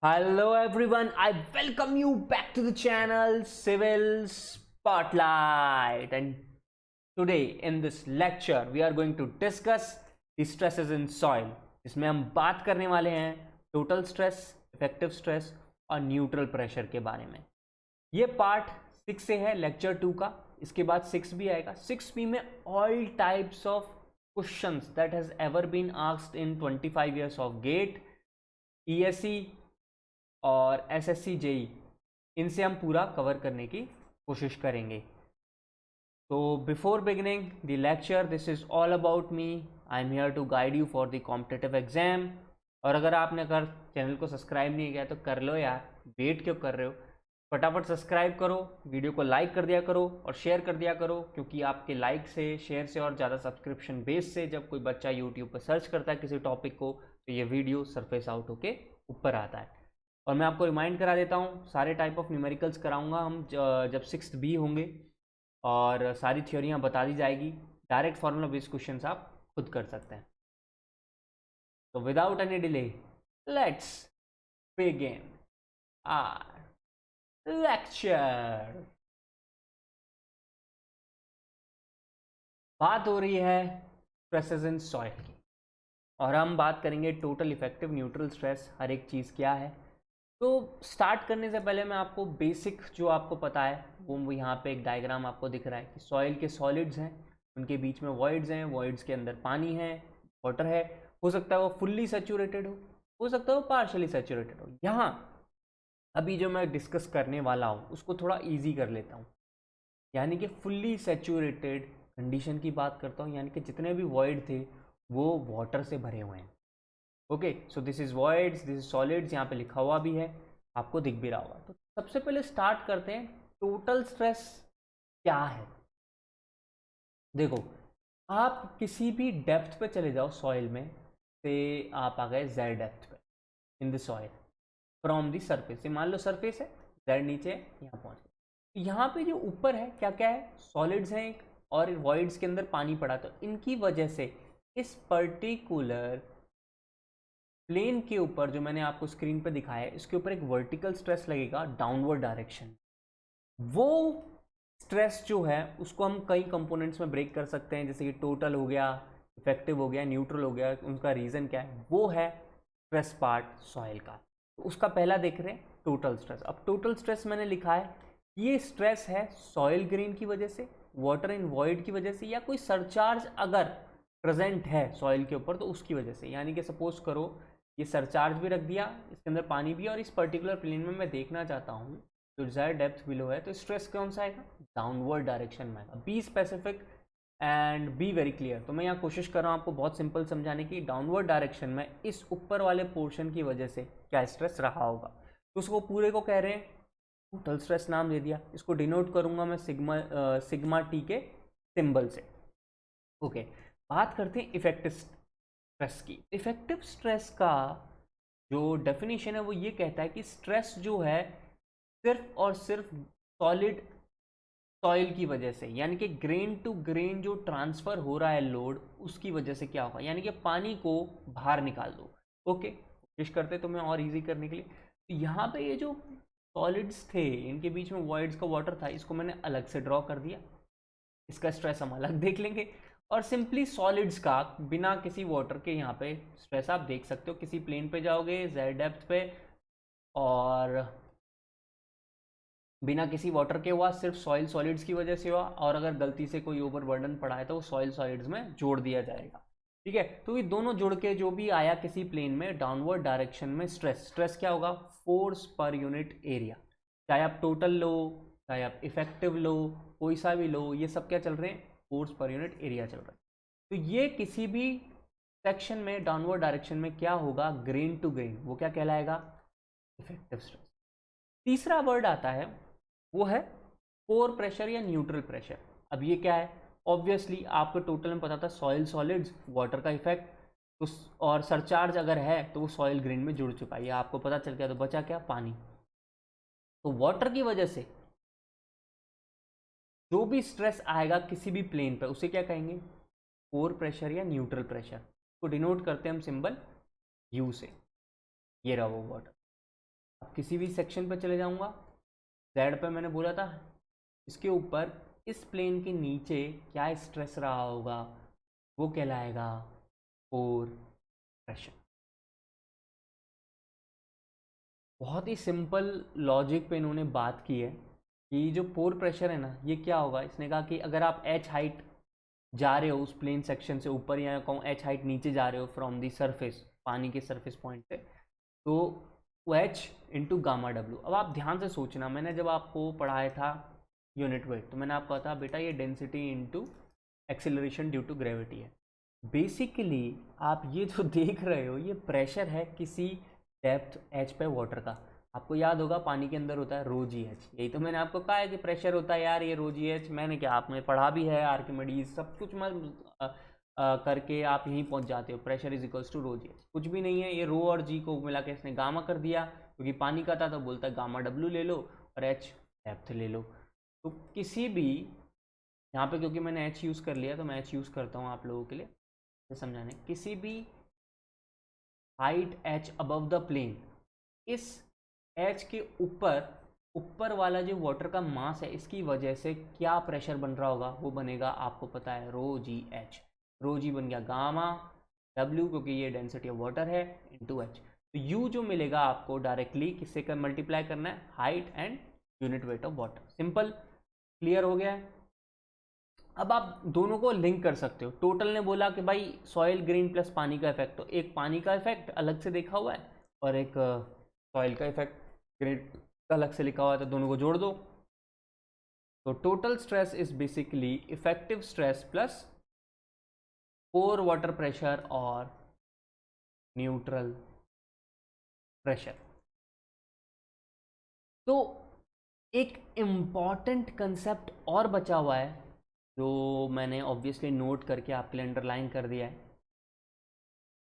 Hello everyone, I welcome you back to the channel Civil Spotlight, and today in this lecture we are going to discuss the stresses in soil। इसमें हम बात करने वाले हैं total stress, effective stress और neutral pressure के बारे में। ये पार्ट 6 से है लेक्चर 2 का। इसके बाद 6 भी आएगा। 6B में all types of questions that has ever been asked in 25 years of GATE, ESE और SSC JEE, इनसे हम पूरा कवर करने की कोशिश करेंगे। तो before beginning the lecture, this is all about me. I am here to guide you for the competitive exam. और अगर चैनल को सब्सक्राइब नहीं किया तो कर लो यार, वेट क्यों कर रहे हो? फटाफट सब्सक्राइब करो, वीडियो को लाइक कर दिया करो और शेयर कर दिया करो, क्योंकि आपके लाइक से, शेयर से और ज़्यादा सब्सक्रिप्शन बेस से जब कोई बच्चा यूट्यूब पर सर्च करता है किसी टॉपिक को तो ये वीडियो सरफेस आउट होके ऊपर आता है। और मैं आपको रिमाइंड करा देता हूँ, सारे टाइप ऑफ न्यूमेरिकल्स कराऊंगा हम जब 6th B होंगे, और सारी थ्योरियाँ बता दी जाएगी। डायरेक्ट फॉर्मूला बेस्ड क्वेश्चंस आप खुद कर सकते हैं। तो without any delay let's begin our lecture. बात हो रही है स्ट्रेसेस इन सॉइल की, और हम बात करेंगे टोटल इफेक्टिव न्यूट्रल स्ट्रेस, हर एक चीज़ क्या है। तो स्टार्ट करने से पहले मैं आपको बेसिक जो आपको पता है वो यहाँ पे एक डायग्राम आपको दिख रहा है कि सॉइल के सॉलिड्स हैं, उनके बीच में वॉइड्स हैं, वॉइड्स के अंदर पानी है, वाटर है। हो सकता है वो फुल्ली सेचूरेटेड हो सकता है वो पार्शली सेचूरेटेड हो। यहाँ अभी जो मैं डिस्कस करने वाला हूँ उसको थोड़ा ईजी कर लेता हूँ, यानी कि फुल्ली सेचूरेटेड कंडीशन की बात करता हूँ, यानी कि जितने भी वॉइड थे वो वाटर से भरे हुए हैं। Okay, so this is voids, this is solids, यहाँ पे लिखा हुआ भी है, आपको दिख भी रहा होगा। तो सबसे पहले स्टार्ट करते हैं, टोटल स्ट्रेस क्या है। देखो, आप किसी भी डेप्थ पे चले जाओ सॉइल में, से आप आ गए Z डेप्थ पे in the soil from the surface से। मान लो सरफेस है, Z नीचे है, यहाँ पहुँच गए। यहाँ पे जो ऊपर है क्या क्या है, सॉलिड्स हैं एक, और वॉइड्स के अंदर पानी पड़ा, तो इनकी वजह से इस पर्टिकुलर प्लेन के ऊपर जो मैंने आपको स्क्रीन पे दिखाया है, इसके ऊपर एक वर्टिकल स्ट्रेस लगेगा डाउनवर्ड डायरेक्शन। वो स्ट्रेस जो है उसको हम कई कंपोनेंट्स में ब्रेक कर सकते हैं, जैसे कि टोटल हो गया, इफेक्टिव हो गया, न्यूट्रल हो गया। उनका रीज़न क्या है, वो है स्ट्रेस पार्ट सॉइल का। तो उसका पहला देख रहे हैं टोटल स्ट्रेस। अब टोटल स्ट्रेस मैंने लिखा है, ये स्ट्रेस है सॉइल ग्रेन की वजह से, वाटर इन वॉइड की वजह से, या कोई सरचार्ज अगर प्रेजेंट है सॉइल के ऊपर तो उसकी वजह से। यानी कि सपोज करो ये सरचार्ज भी रख दिया, इसके अंदर पानी भी, और इस पर्टिकुलर प्लेन में मैं देखना चाहता हूँ जो डिजायर्ड डेप्थ बिलो है, तो स्ट्रेस कौन सा आएगा, डाउनवर्ड डायरेक्शन में आएगा। Be specific and be very clear. तो मैं यहाँ कोशिश कर रहा हूँ आपको बहुत सिंपल समझाने की। डाउनवर्ड डायरेक्शन में इस ऊपर वाले पोर्शन की वजह से क्या स्ट्रेस रहा होगा, तो उसको पूरे को कह रहे हैं टोटल स्ट्रेस, नाम दे दिया। इसको डिनोट करूंगा मैं सिग्मा टी के सिंबल से। ओके, बात करते हैं इफेक्टिव स्ट्रेस की। इफेक्टिव स्ट्रेस का जो डेफिनेशन है वो ये कहता है कि स्ट्रेस जो है सिर्फ और सिर्फ सॉलिड सॉइल की वजह से, यानी कि ग्रेन टू ग्रेन जो ट्रांसफर हो रहा है लोड, उसकी वजह से क्या होगा, यानी कि पानी को बाहर निकाल दो। ओके, कोशिश करते तो मैं और इजी करने के लिए। तो यहाँ पे ये जो सॉलिड्स थे, इनके बीच में वॉइड्स का वाटर था, इसको मैंने अलग से ड्रॉ कर दिया। इसका स्ट्रेस हम अलग देख लेंगे। और सिंपली सॉलिड्स का बिना किसी वाटर के यहाँ पे स्ट्रेस आप देख सकते हो। किसी प्लेन पे जाओगे Z डेप्थ पे, और बिना किसी वाटर के हुआ, सिर्फ सॉइल सॉलिड्स की वजह से हुआ, और अगर गलती से कोई ओवरबर्डन पड़ा है तो वो सॉइल सॉलिड्स में जोड़ दिया जाएगा। ठीक है, तो ये दोनों जुड़ के जो भी आया किसी प्लेन में डाउनवर्ड डायरेक्शन में स्ट्रेस, स्ट्रेस क्या होगा, फोर्स पर यूनिट एरिया। चाहे आप टोटल लो, चाहे आप इफेक्टिव लो, कोई सा भी लो, ये सब क्या चल रहे हैं, फोर्स पर यूनिट एरिया चल रहा है। तो ये किसी भी सेक्शन में डाउनवर्ड डायरेक्शन में क्या होगा, ग्रेन टू ग्रेन, वो क्या कहलाएगा, इफेक्टिव स्ट्रेस। तीसरा वर्ड आता है, वो है पोर प्रेशर या न्यूट्रल प्रेशर। अब ये क्या है, ऑब्वियसली आपको टोटल में पता था सॉइल सॉलिड्स, वाटर का इफेक्ट, तो और सरचार्ज अगर है तो वो सॉइल ग्रेन में जुड़ चुका है, ये आपको पता चल गया। तो बचा क्या, पानी। तो वाटर की वजह से जो भी स्ट्रेस आएगा किसी भी प्लेन पर, उसे क्या कहेंगे, पोर प्रेशर या न्यूट्रल प्रेशर। को डिनोट करते हैं हम सिंबल यू से। ये रहा वो वाटर। अब किसी भी सेक्शन पर चले जाऊँगा, जेड पे मैंने बोला था, इसके ऊपर इस प्लेन के नीचे क्या स्ट्रेस रहा होगा, वो कहलाएगा पोर प्रेशर। बहुत ही सिंपल लॉजिक पे इन्होंने बात की है कि जो पोर प्रेशर है ना, ये क्या होगा। इसने कहा कि अगर आप एच हाइट जा रहे हो उस प्लेन सेक्शन से ऊपर, या कहूँ एच हाइट नीचे जा रहे हो फ्रॉम दी सरफेस, पानी के सरफेस पॉइंट से, तो वो एच इंटू गामा डब्ल्यू। अब आप ध्यान से सोचना, मैंने जब आपको पढ़ाया था यूनिट वेट, तो मैंने आपको कहा था बेटा ये density into acceleration due to gravity है। बेसिकली आप ये जो देख रहे हो, ये प्रेशर है किसी डेप्थ एच पे वाटर का। आपको याद होगा पानी के अंदर होता है रो जी एच, यही तो मैंने आपको कहा है कि प्रेशर होता है यार ये रो जी एच। मैंने क्या आपने पढ़ा भी है, आर्किमिडीज सब कुछ करके आप यहीं पहुंच जाते हो, pressure is equals to rho g h. कुछ भी नहीं है, ये रो और जी को मिला के इसने गामा कर दिया, क्योंकि पानी का था तो बोलता है गामा डब्ल्यू ले लो और एच डेप्थ ले लो। तो किसी भी यहाँ पे, क्योंकि मैंने एच यूज़ कर लिया तो मैं एच यूज़ करता हूँ आप लोगों के लिए समझाने, किसी भी height h above the plane, इस एच के ऊपर वाला जो वाटर का मास है, इसकी वजह से क्या प्रेशर बन रहा होगा, वो बनेगा आपको पता है रो जी एच। रो जी बन गया गामा डब्ल्यू, क्योंकि ये डेंसिटी ऑफ वाटर है, इंटू एच। तो यू जो मिलेगा आपको डायरेक्टली किससे कर मल्टीप्लाई करना है, height and unit weight of water. Simple, clear हो गया है। अब आप दोनों को लिंक कर सकते हो। टोटल ने बोला कि भाई सॉइल ग्रीन प्लस पानी का इफेक्ट, तो एक पानी का इफेक्ट अलग से देखा हुआ है और एक सॉइल का इफेक्ट ग्रीन अलग से लिखा हुआ है, तो दोनों को जोड़ दो। तो total stress is basically effective stress plus pore water pressure और न्यूट्रल प्रेशर। तो एक इम्पॉर्टेंट कंसेप्ट और बचा हुआ है जो मैंने ऑब्वियसली नोट करके आपके लिए अंडरलाइन कर दिया है,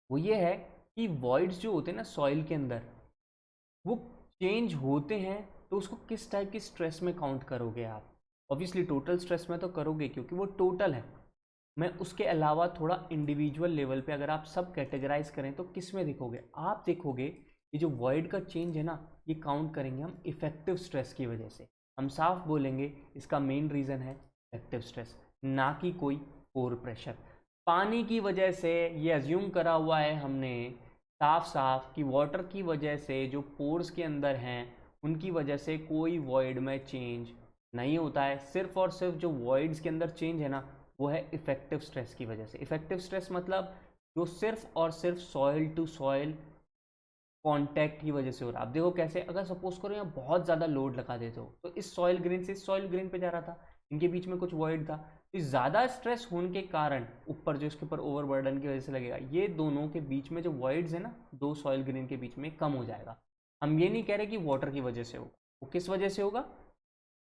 वो ये है कि वॉइड्स जो होते हैं ना सॉइल के अंदर, वो चेंज होते हैं, तो उसको किस टाइप की स्ट्रेस में काउंट करोगे आप। ऑब्वियसली टोटल स्ट्रेस में तो करोगे क्योंकि वो टोटल है। मैं उसके अलावा थोड़ा इंडिविजुअल लेवल पे अगर आप सब कैटेगराइज करें तो किस में देखोगे, आप देखोगे ये जो वॉइड का चेंज है ना, ये काउंट करेंगे हम इफेक्टिव स्ट्रेस की वजह से। हम साफ बोलेंगे इसका मेन रीज़न है इफेक्टिव स्ट्रेस, ना कि कोई पोर प्रेशर। पानी की वजह से ये अज्यूम करा हुआ है हमने साफ साफ कि वाटर की वजह से जो पोर्स के अंदर हैं उनकी वजह से कोई वॉइड में चेंज नहीं होता है। सिर्फ और सिर्फ जो वॉइड्स के अंदर चेंज है ना, वो है इफेक्टिव स्ट्रेस की वजह से। इफेक्टिव स्ट्रेस मतलब जो सिर्फ और सिर्फ सॉइल टू सॉइल कांटेक्ट की वजह से हो रहा है। आप देखो कैसे, अगर सपोज करो यहाँ बहुत ज़्यादा लोड लगा देते हो, तो इस सॉइल ग्रेन से इस सॉइल ग्रेन पे जा रहा था, इनके बीच में कुछ वॉइड था, तो ज़्यादा स्ट्रेस होने के कारण ऊपर जो इसके ऊपर ओवरबर्डन की वजह से लगेगा, ये दोनों के बीच में जो वॉइड्स है ना, दो सॉइल ग्रेन के बीच में कम हो जाएगा। हम ये नहीं कह रहे कि वाटर की वजह से होगा, वो किस वजह से होगा,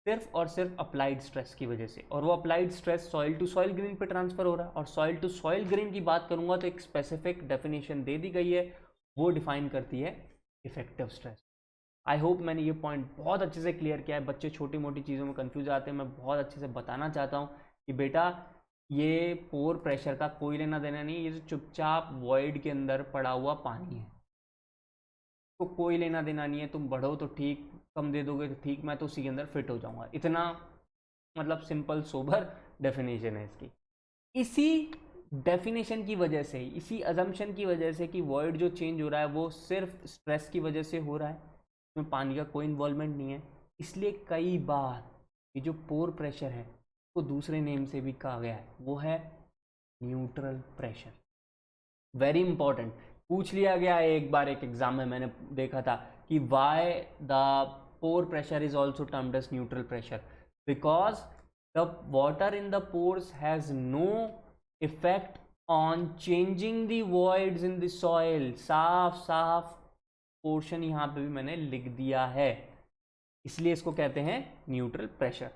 सिर्फ और सिर्फ अप्लाइड स्ट्रेस की वजह से। और वो applied stress soil to soil grain पे ट्रांसफर हो रहा है। और सॉइल टू सॉइल ग्रेन की बात करूंगा तो एक स्पेसिफिक डेफिनेशन दे दी गई है, वो डिफाइन करती है इफेक्टिव स्ट्रेस। आई होप मैंने ये पॉइंट बहुत अच्छे से क्लियर किया है। बच्चे छोटी मोटी चीज़ों में कंफ्यूज आते हैं, मैं बहुत अच्छे से बताना चाहता हूँ कि बेटा ये पोर प्रेशर का कोई लेना देना नहीं, ये जो चुपचाप वॉइड के अंदर पड़ा हुआ पानी है, तो कोई लेना देना नहीं है। तुम बढ़ो तो ठीक, कम दे दोगे तो ठीक, मैं तो उसी के अंदर फिट हो जाऊंगा। इतना मतलब सिंपल सोबर डेफिनेशन है इसकी। इसी डेफिनेशन की वजह से, इसी अजम्पशन की वजह से कि वॉइड जो चेंज हो रहा है वो सिर्फ स्ट्रेस की वजह से हो रहा है, उसमें पानी का कोई इन्वॉल्वमेंट नहीं है, इसलिए कई बार ये जो पोर प्रेशर है वो दूसरे नेम से भी कहा गया है, वो है न्यूट्रल प्रेशर। वेरी इंपॉर्टेंट, पूछ लिया गया है एक बार एक एग्जाम में, मैंने देखा था कि why the pore pressure is also termed as neutral pressure, because the water in the pores has no effect on changing the voids in the soil। साफ साफ पोर्शन यहाँ पे भी मैंने लिख दिया है, इसलिए इसको कहते हैं न्यूट्रल प्रेशर।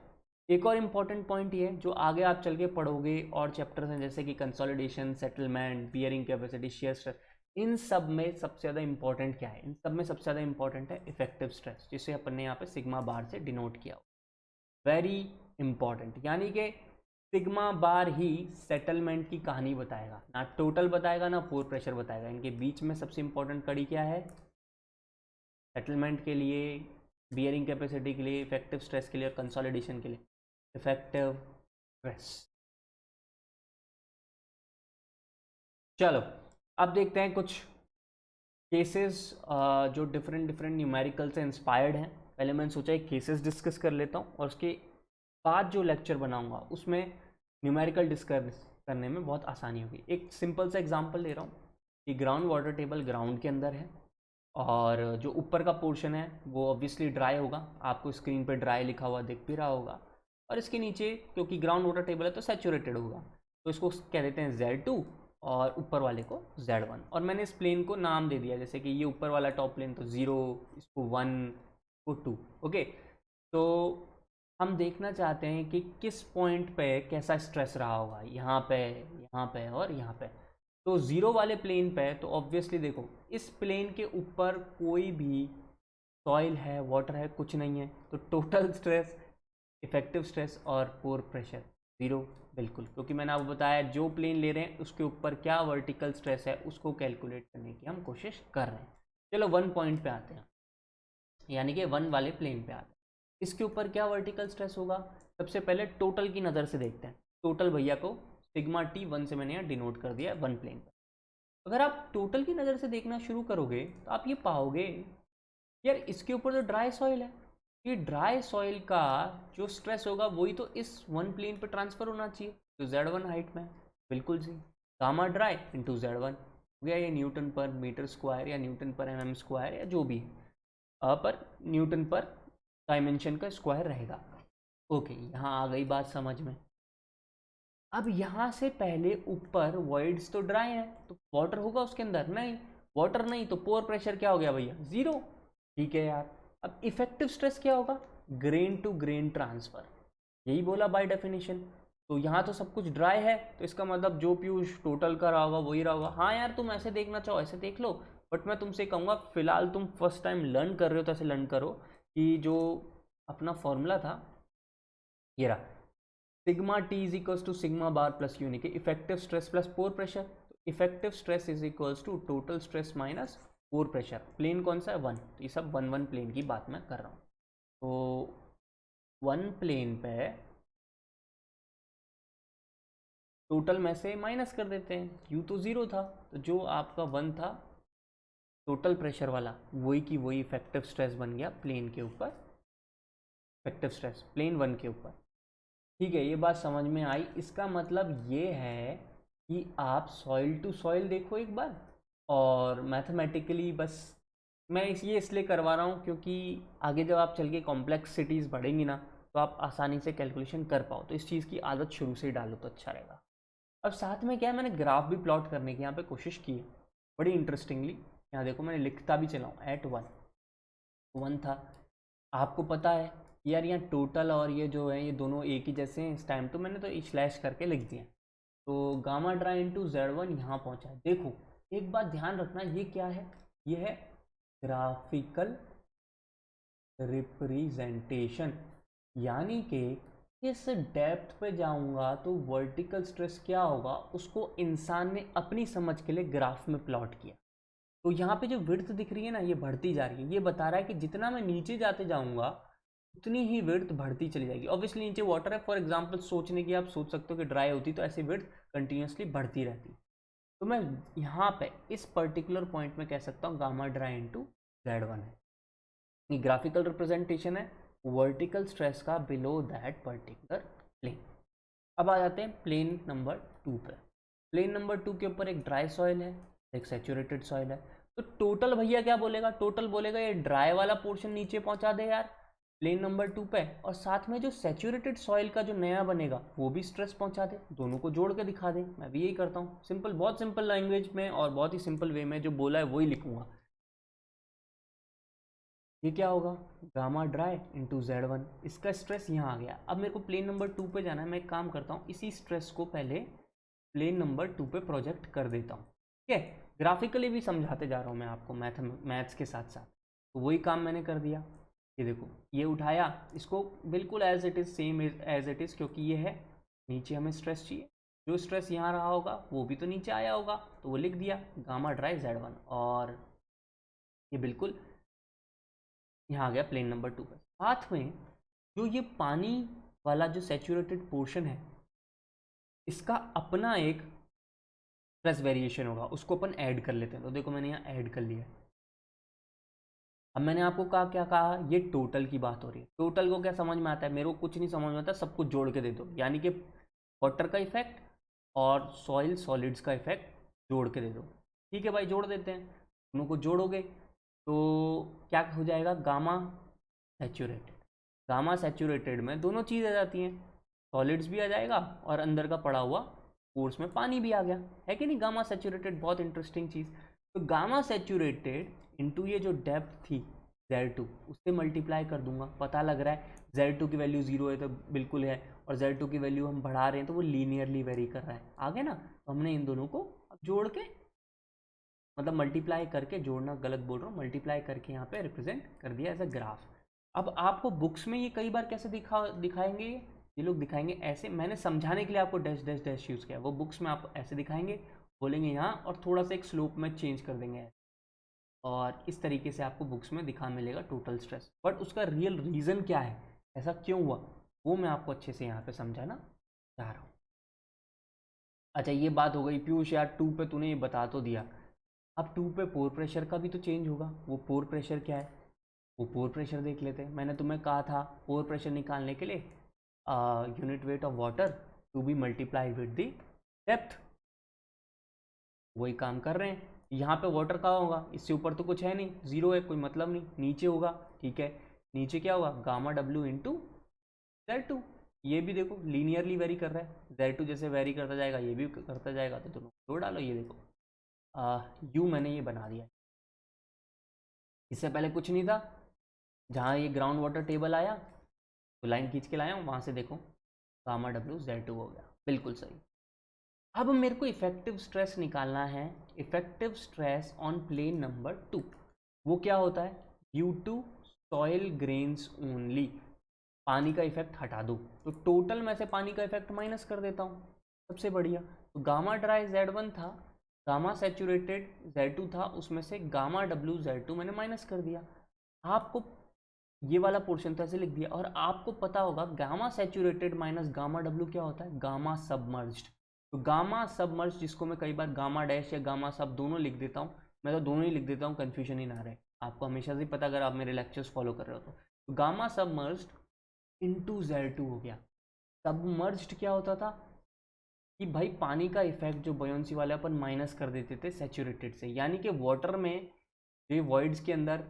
एक और इम्पॉर्टेंट पॉइंट ये है जो आगे आप चल के पढ़ोगे और चैप्टर्स हैं, जैसे कि consolidation, settlement, bearing capacity, share stress, इन सब में सबसे ज़्यादा इंपॉर्टेंट क्या है, इन सब में सबसे ज़्यादा इंपॉर्टेंट है इफेक्टिव स्ट्रेस, जिसे अपन ने यहाँ पे सिग्मा बार से डिनोट किया। वेरी इंपॉर्टेंट, यानी कि सिग्मा बार ही सेटलमेंट की कहानी बताएगा, ना टोटल बताएगा ना पोर प्रेशर बताएगा। इनके बीच में सबसे इंपॉर्टेंट कड़ी क्या है, सेटलमेंट के लिए, बियरिंग कैपेसिटी के लिए, इफेक्टिव स्ट्रेस के लिए और कंसोलिडेशन के लिए। Effective stress. चलो अब देखते हैं कुछ केसेस जो डिफरेंट डिफरेंट न्यूमेरिकल से इंस्पायर्ड हैं। पहले मैंने सोचा एक केसेस डिस्कस कर लेता हूँ और उसके बाद जो लेक्चर बनाऊंगा उसमें न्यूमेरिकल डिस्कस करने में बहुत आसानी होगी। एक सिंपल सा एग्जांपल ले रहा हूँ कि ग्राउंड वाटर टेबल ग्राउंड के अंदर है और जो ऊपर का पोर्शन है वो ऑब्वियसली ड्राई होगा, आपको स्क्रीन पे ड्राई लिखा हुआ दिख भी रहा होगा, और इसके नीचे क्योंकि ग्राउंड वाटर टेबल है तो सैचुरेटेड होगा, तो इसको कह देते हैं Z2 और ऊपर वाले को Z1। और मैंने इस प्लेन को नाम दे दिया, जैसे कि ये ऊपर वाला टॉप प्लेन तो 0, इसको 1, इसको 2। ओके, तो हम देखना चाहते हैं कि किस पॉइंट पे कैसा स्ट्रेस रहा होगा, यहाँ पे और यहाँ पे। तो 0 वाले प्लेन पे तो ऑब्वियसली देखो इस प्लेन के ऊपर कोई भी सॉइल है, वाटर है, कुछ नहीं है, तो टोटल स्ट्रेस, इफेक्टिव स्ट्रेस और पोर प्रेशर 0 बिल्कुल, क्योंकि मैंने आपको बताया जो प्लेन ले रहे हैं उसके ऊपर क्या वर्टिकल स्ट्रेस है उसको कैलकुलेट करने की हम कोशिश कर रहे हैं। चलो 1 पॉइंट पे आते हैं, यानी कि 1 वाले प्लेन पे आते हैं। इसके ऊपर क्या वर्टिकल स्ट्रेस होगा, सबसे पहले टोटल की नज़र से देखते हैं। टोटल भैया को सिग्मा टी 1 से मैंने यहाँ डिनोट कर दिया है 1 प्लेन पर। अगर आप टोटल की नज़र से देखना शुरू करोगे तो आप ये पाओगे यार इसके ऊपर तो ड्राई सॉइल है, ये ड्राई सॉइल का जो स्ट्रेस होगा वही तो इस 1 प्लेन पर ट्रांसफर होना चाहिए, तो Z1 हाइट में। बिल्कुल जी, गामा ड्राई इंटू Z1 हो गया, ये न्यूटन पर मीटर स्क्वायर या न्यूटन पर mm स्क्वायर या जो भी पर न्यूटन पर डायमेंशन का स्क्वायर रहेगा। ओके, यहाँ आ गई बात समझ में। अब यहाँ से पहले ऊपर वॉइड्स तो ड्राई है तो वाटर होगा उसके अंदर, नहीं वाटर नहीं, तो पोर प्रेशर क्या हो गया भैया 0। ठीक है यार, अब इफेक्टिव स्ट्रेस क्या होगा, ग्रेन टू ग्रेन ट्रांसफर, यही बोला बाय डेफिनेशन। तो यहाँ तो सब कुछ ड्राई है तो इसका मतलब जो पीयूष टोटल का रहा होगा वही रहा होगा। हाँ यार, तुम ऐसे देखना चाहो ऐसे देख लो, बट मैं तुमसे कहूँगा फिलहाल तुम फर्स्ट टाइम लर्न कर रहे हो तो ऐसे लर्न करो कि जो अपना फॉर्मूला था ये रहा, sigma T is equals to sigma bar plus unit के effective stress plus pore pressure. Effective stress is equals to total stress minus pore pressure. Plane कौन सा है 1, तो ये सब 1 प्लेन की बात मैं कर रहा हूँ। तो 1 प्लेन पे टोटल में से माइनस कर देते हैं, यू तो 0 था, तो जो आपका 1 था टोटल प्रेशर वाला वही की वही इफेक्टिव स्ट्रेस बन गया प्लेन के ऊपर, इफेक्टिव स्ट्रेस प्लेन 1 के ऊपर। ठीक है, ये बात समझ में आई। इसका मतलब ये है कि आप सॉइल टू सॉइल देखो एक बार, और मैथमेटिकली बस मैं ये इसलिए करवा रहा हूँ क्योंकि आगे जब आप चल के कॉम्प्लेक्सिटीज़ बढ़ेंगी ना तो आप आसानी से कैलकुलेशन कर पाओ, तो इस चीज़ की आदत शुरू से ही डालो तो अच्छा रहेगा। अब साथ में क्या है, मैंने ग्राफ भी प्लॉट करने की यहाँ पे कोशिश की है बड़ी इंटरेस्टिंगली। यहाँ देखो मैंने लिखता भी चला हूँ, एट 1 था, आपको पता है यार यहाँ टोटल और ये जो है ये दोनों एक ही जैसे हैं इस टाइम, तो मैंने तो स्लैश करके लिख दिया। तो गामा ड्राई इंटू Z1 यहाँ पहुँचा है। देखो एक बात ध्यान रखना, ये क्या है, ये है ग्राफिकल रिप्रेजेंटेशन, यानी कि इस डेप्थ पे जाऊंगा तो वर्टिकल स्ट्रेस क्या होगा उसको इंसान ने अपनी समझ के लिए ग्राफ में प्लॉट किया। तो यहाँ पे जो विड्थ दिख रही है ना ये बढ़ती जा रही है, ये बता रहा है कि जितना मैं नीचे जाते जाऊंगा उतनी ही विड्थ बढ़ती चली जाएगी। ऑब्वियसली नीचे वाटर है, फॉर एग्जांपल सोचने की आप सोच सकते हो कि ड्राई होती तो ऐसे विड्थ कंटिन्यूसली बढ़ती रहती। तो मैं यहाँ पे इस पर्टिकुलर पॉइंट में कह सकता हूँ गामा ड्राई इंटू Z1 है, ये ग्राफिकल रिप्रेजेंटेशन है वर्टिकल स्ट्रेस का बिलो दैट पर्टिकुलर प्लेन। अब आ जाते हैं प्लेन नंबर 2 पे। प्लेन नंबर 2 के ऊपर एक ड्राई सॉइल है, एक सैचुरेटेड सॉइल है, तो टोटल भैया क्या बोलेगा, टोटल बोलेगा ये ड्राई वाला पोर्शन नीचे पहुंचा दे यार प्लेन नंबर 2 पे, और साथ में जो सैचुरेटेड सॉइल का जो नया बनेगा वो भी स्ट्रेस पहुंचा दे, दोनों को जोड़ के दिखा दे। मैं भी यही करता हूँ, सिंपल, बहुत सिंपल लैंग्वेज में और बहुत ही सिंपल वे में जो बोला है वही लिखूंगा। ये क्या होगा, गामा ड्राई इंटू Z1, इसका स्ट्रेस यहाँ आ गया। अब मेरे को प्लेन नंबर 2 पे जाना है, मैं एक काम करता हूँ इसी स्ट्रेस को पहले प्लेन नंबर 2 पे प्रोजेक्ट कर देता हूँ। ठीक है, ग्राफिकली भी समझाते जा रहा हूँ मैं आपको मैथ्स के साथ साथ, तो वही काम मैंने कर दिया। ये देखो ये उठाया, इसको बिल्कुल as it is same as it is, क्योंकि ये है नीचे हमें स्ट्रेस चाहिए, जो स्ट्रेस यहाँ रहा होगा वो भी तो नीचे आया होगा, तो वो लिख दिया गामा ड्राई Z1, और ये बिल्कुल यहाँ आ गया प्लेन नंबर 2 पे। साथ में जो ये पानी वाला जो सैचुरेटेड पोर्शन है, इसका अपना एक स्ट्रेस वेरिएशन होगा, उसको अपन ऐड कर लेते हैं। तो देखो मैंने यहाँ ऐड कर लिया। अब मैंने आपको कहा, क्या कहा, ये टोटल की बात हो रही है। टोटल को क्या समझ में आता है, मेरे को कुछ नहीं समझ में आता, सब कुछ जोड़ के दे दो, यानी कि वाटर का इफेक्ट और सॉइल सॉलिड्स का इफेक्ट जोड़ के दे दो। ठीक है भाई, जोड़ देते हैं। दोनों को जोड़ोगे तो क्या हो जाएगा, गामा सैचुरेटेड। गामा सैचुरेटेड में दोनों चीज़ आ जाती हैं, सॉलिड्स भी आ जाएगा और अंदर का पड़ा हुआ कोर्स में पानी भी आ गया, है कि नहीं। गामा सैचुरेटेड बहुत इंटरेस्टिंग चीज़। तो गामा सैचुरेटेड इनटू ये जो डेप्थ थी Z2, उससे मल्टीप्लाई कर दूंगा। पता लग रहा है Z2 की वैल्यू 0 है तो बिल्कुल है, और Z2 की वैल्यू हम बढ़ा रहे हैं तो वो लीनियरली वेरी कर रहा है, आगे ना। तो हमने इन दोनों को जोड़ के, मतलब मल्टीप्लाई करके, जोड़ना गलत बोल रहा हूँ, मल्टीप्लाई करके यहाँ पे रिप्रेजेंट कर दिया एज अ ग्राफ। अब आपको बुक्स में ये कई बार कैसे दिखाएंगे, ये लोग दिखाएंगे ऐसे। मैंने समझाने के लिए आपको डैश डैश डैश यूज़ किया, वो बुक्स में आप ऐसे दिखाएंगे, बोलेंगे यहाँ, और थोड़ा सा एक स्लोप में चेंज कर देंगे, और इस तरीके से आपको बुक्स में दिखा मिलेगा टोटल स्ट्रेस। बट उसका रियल रीज़न क्या है, ऐसा क्यों हुआ, वो मैं आपको अच्छे से यहाँ पे समझाना चाह रहा हूँ। अच्छा, ये बात हो गई पीयूष यार 2 पे तूने ये बता तो दिया। अब 2 पे पोर प्रेशर का भी तो चेंज होगा। वो पोर प्रेशर क्या है, वो पोर प्रेशर देख लेते हैं। मैंने तुम्हें कहा था पोर प्रेशर निकालने के लिए unit weight of water to be multiplied with the depth. वही काम कर रहे हैं। यहाँ पे वाटर का होगा, इससे ऊपर तो कुछ है नहीं, जीरो है, कोई मतलब नहीं, नीचे होगा। ठीक है, नीचे क्या होगा, गामा डब्ल्यू इंटू Z2। ये भी देखो लीनियरली वेरी कर रहा है, Z2 जैसे वेरी करता जाएगा ये भी करता जाएगा, तो दोनों जोड़ डालो। ये देखो यू मैंने ये बना दिया, इससे पहले कुछ नहीं था। जहाँ ये ग्राउंड वाटर टेबल आया तो लाइन खींच के लाया हूँ, वहाँ से देखो गामा डब्ल्यू Z2 हो गया, बिल्कुल सही। अब मेरे को इफेक्टिव स्ट्रेस निकालना है। Effective stress on plane number 2, वो क्या होता है, due to soil grains only. पानी का इफेक्ट हटा दो तो टोटल में से पानी का इफेक्ट माइनस कर देता हूँ, सबसे बढ़िया। तो गामा ड्राई Z1 था, गामा सैचुरेटेड Z2 था, उसमें से गामा डब्ल्यू Z2 मैंने माइनस कर दिया। आपको ये वाला पोर्शन तो ऐसे लिख दिया, और आपको पता होगा gamma saturated minus gamma W क्या होता है, गामा सबमर्ज्ड। तो गामा सबमर्ज, जिसको मैं कई बार गामा डैश या गामा सब दोनों लिख देता हूँ, मैं तो दोनों ही लिख देता हूँ, कन्फ्यूजन ही ना रहे आपको, हमेशा से पता अगर आप मेरे लेक्चर्स फॉलो कर रहे हो तो गामा सबमर्ज्ड इनटू Z2 हो गया। सबमर्ज्ड क्या होता था कि भाई पानी का इफेक्ट जो बॉयंसी वाले अपन माइनस कर देते थे सैचुरेटेड से, यानी कि वाटर में जो वॉइड्स के अंदर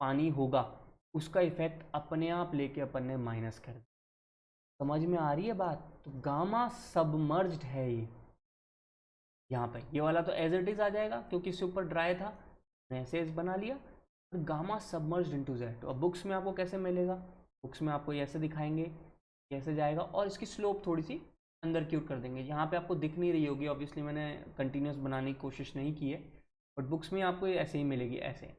पानी होगा उसका इफेक्ट अपने आप लेके अपन ने माइनस कर दिया। समझ में आ रही है बात। तो गामा सबमर्ज्ड है ये, यहाँ पे ये वाला तो एज इट इज आ जाएगा क्योंकि इससे ऊपर ड्राई था, मैंने ऐसे बना लिया। और गामा सबमर्ज्ड इनटू Z2, अब बुक्स में आपको कैसे मिलेगा, बुक्स में आपको ऐसे दिखाएंगे, कैसे जाएगा, और इसकी स्लोप थोड़ी सी अंदर की ओर कर देंगे। यहाँ पे आपको दिख नहीं रही होगी ऑब्वियसली, मैंने कंटिन्यूस बनाने की कोशिश नहीं की है, बट बुक्स में आपको ऐसे ही मिलेगी, ऐसे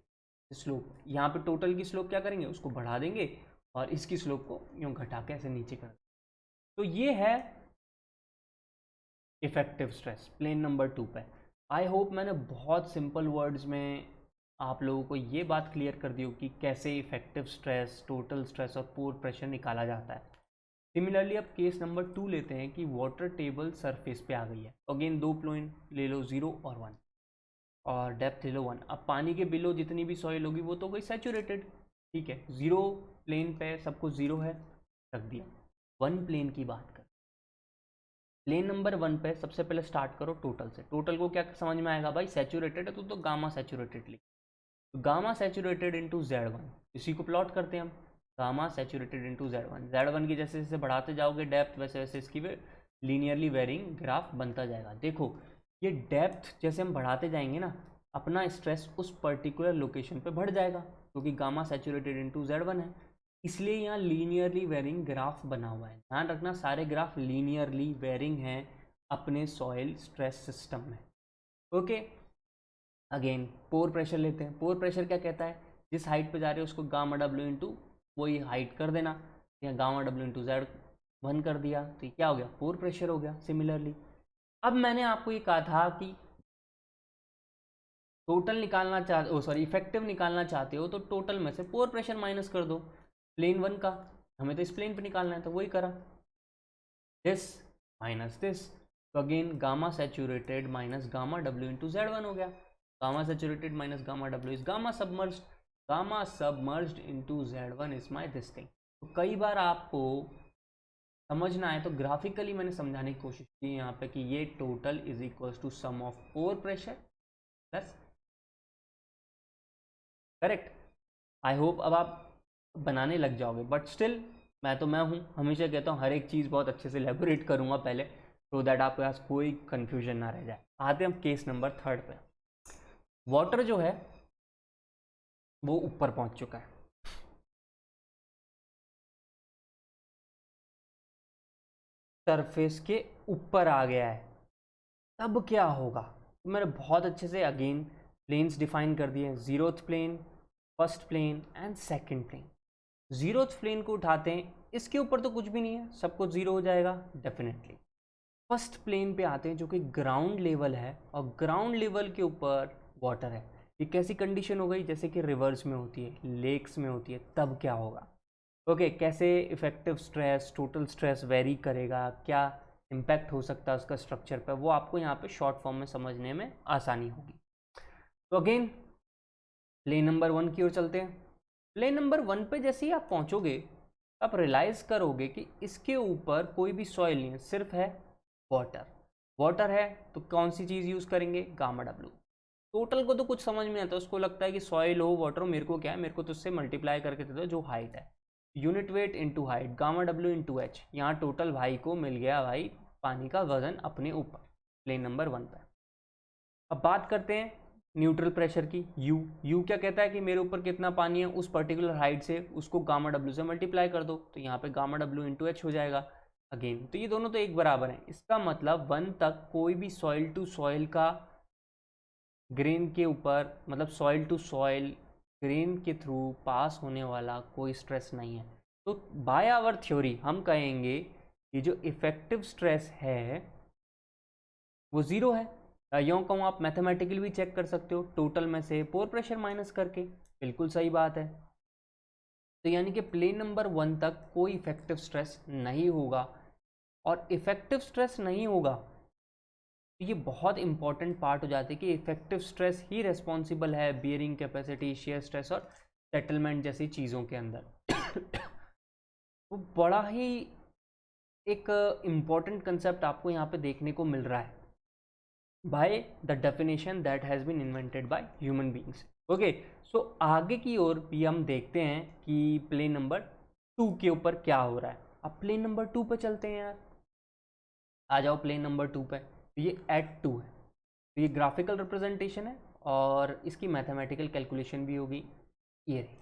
स्लोप। यहाँ पे टोटल की स्लोप क्या करेंगे, उसको बढ़ा देंगे, और इसकी स्लोप को यूँ घटा के ऐसे नीचे कर देंगे। तो ये है इफेक्टिव स्ट्रेस प्लेन नंबर 2 पे। आई होप मैंने बहुत सिंपल वर्ड्स में आप लोगों को ये बात क्लियर कर दी हो कि कैसे इफेक्टिव स्ट्रेस, टोटल स्ट्रेस और पोर प्रेशर निकाला जाता है। सिमिलरली अब केस नंबर 2 लेते हैं कि वाटर टेबल सरफेस पे आ गई है। अगेन दो प्लेन ले लो, 0 और 1, और डेप्थ ले लो 1। अब पानी के बिलो जितनी भी सॉइल होगी वो तो हो गई सैचुरेटेड, ठीक है। 0 प्लेन पे सब कुछ 0 है, रख दिया। 1 प्लेन की बात कर, प्लेन नंबर 1 पे सबसे पहले स्टार्ट करो टोटल से। टोटल को क्या समझ में आएगा भाई, सैचुरेटेड है तो गामा सैचुरेटेड लिख, तो गामा सैचुरेटेड इंटू Z1, इसी को प्लॉट करते हैं हम। गामा सैचुरेटेड इंटू Z1 की जैसे जैसे बढ़ाते जाओगे डेप्थ, वैसे वैसे इसकी लीनियरली वेरिंग ग्राफ बनता जाएगा। देखो ये डेप्थ जैसे हम बढ़ाते जाएंगे ना, अपना स्ट्रेस उस पर्टिकुलर लोकेशन पे बढ़ जाएगा, क्योंकि गामा सैचुरेटेड इंटू Z1 है, इसलिए यहाँ लीनियरली वेरिंग ग्राफ बना हुआ है। ध्यान रखना सारे ग्राफ लीनियरली वेरिंग हैं अपने सॉइल स्ट्रेस सिस्टम में। ओके, अगेन पोर प्रेशर लेते हैं। पोर प्रेशर क्या कहता है, जिस हाइट पे जा रहे हो उसको गामा डब्ल्यू इंटू वही हाइट कर देना, या गामा डब्ल्यू इंटू Z1 कर दिया, तो ये क्या हो गया, पोर प्रेशर हो गया। सिमिलरली अब मैंने आपको ये कहा था कि टोटल निकालना चाहते हो, सॉरी इफेक्टिव निकालना चाहते हो तो टोटल में से पोर प्रेशर माइनस कर दो प्लेन 1 का, हमें तो इस प्लेन पे निकालना है तो वही करा, दिस माइनस दिस, तो again gamma saturated minus gamma W into Z1 हो गया, gamma saturated minus gamma W is gamma submerged into Z1 is my this thing. तो कई बार आपको समझना है तो ग्राफिकली मैंने समझाने की कोशिश की यहाँ पे कि ये total is equal to sum of pore pressure plus, correct. I hope अब आप बनाने लग जाओगे, बट स्टिल मैं हूँ, हमेशा कहता हूँ हर एक चीज़ बहुत अच्छे से एलेबोरेट करूँगा पहले, सो दैट आपके पास कोई कन्फ्यूजन ना रह जाए। आते हैं हम केस नंबर 3 पे। वाटर जो है वो ऊपर पहुँच चुका है, सरफेस के ऊपर आ गया है, तब क्या होगा? तो मैंने बहुत अच्छे से अगेन प्लेन्स डिफाइन कर दिए, zeroth plane, first plane and second plane. Zeroth plane को उठाते हैं, इसके ऊपर तो कुछ भी नहीं है, सब कुछ जीरो हो जाएगा डेफिनेटली। फर्स्ट प्लेन पे आते हैं जो कि ग्राउंड लेवल है, और ग्राउंड लेवल के ऊपर वाटर है। ये कैसी कंडीशन हो गई? जैसे कि रिवर्स में होती है, लेक्स में होती है, तब क्या होगा? ओके, कैसे effective stress, total stress very करेगा, क्या इम्पैक्ट हो सकता है उसका स्ट्रक्चर पर, वो आपको यहाँ पे शॉर्ट फॉर्म में समझने में आसानी होगी। तो अगेन प्लेन नंबर 1 की ओर चलते हैं। प्लेन नंबर 1 पे जैसे ही आप पहुँचोगे आप रियलाइज़ करोगे कि इसके ऊपर कोई भी सॉइल नहीं है, सिर्फ है वाटर है। तो कौन सी चीज़ यूज़ करेंगे? Gamma W. टोटल को तो कुछ समझ में आता है, उसको लगता है कि सॉइल हो वाटर हो, मेरे को क्या है, मेरे को तो उससे मल्टीप्लाई करके दे दो जो हाइट है, unit weight into height, gamma W into H. यहाँ टोटल भाई को मिल गया भाई पानी का वजन अपने ऊपर, प्लेन नंबर 1 पर। अब बात करते हैं न्यूट्रल प्रेशर की। यू क्या कहता है कि मेरे ऊपर कितना पानी है उस पर्टिकुलर हाइट से, उसको गामा डब्ल्यू से मल्टीप्लाई कर दो, तो यहाँ पे गामा डब्ल्यू इंटू एच हो जाएगा अगेन। तो ये दोनों तो एक बराबर हैं, इसका मतलब 1 तक कोई भी सॉइल टू सॉइल का ग्रेन के ऊपर, मतलब सॉइल टू सॉइल ग्रेन के थ्रू पास होने वाला कोई स्ट्रेस नहीं है। तो बाय आवर थ्योरी हम कहेंगे कि जो इफेक्टिव स्ट्रेस है वो ज़ीरो है। यूँ कहूँ आप मैथमेटिकली भी चेक कर सकते हो, टोटल में से पोर प्रेशर माइनस करके, बिल्कुल सही बात है। तो यानी कि प्लेन नंबर 1 तक कोई इफेक्टिव स्ट्रेस नहीं होगा, और इफेक्टिव स्ट्रेस नहीं होगा तो ये बहुत इंपॉर्टेंट पार्ट हो जाती है कि इफेक्टिव स्ट्रेस ही रिस्पॉन्सिबल है बियरिंग कैपेसिटी, शेयर स्ट्रेस और सेटलमेंट जैसी चीज़ों के अंदर। वो बड़ा ही एक इम्पॉर्टेंट कंसेप्ट आपको यहाँ पे देखने को मिल रहा है by the definition that has been invented by human beings. Okay, so आगे की ओर भी हम देखते हैं कि प्लेन नंबर 2 के ऊपर क्या हो रहा है। अब प्लेन नंबर 2 पे चलते हैं यार, आ जाओ प्लेन नंबर 2 पे। तो ये एट 2 है, तो ये ग्राफिकल रिप्रेजेंटेशन है और इसकी मैथमेटिकल कैलकुलेशन भी होगी, ये रही।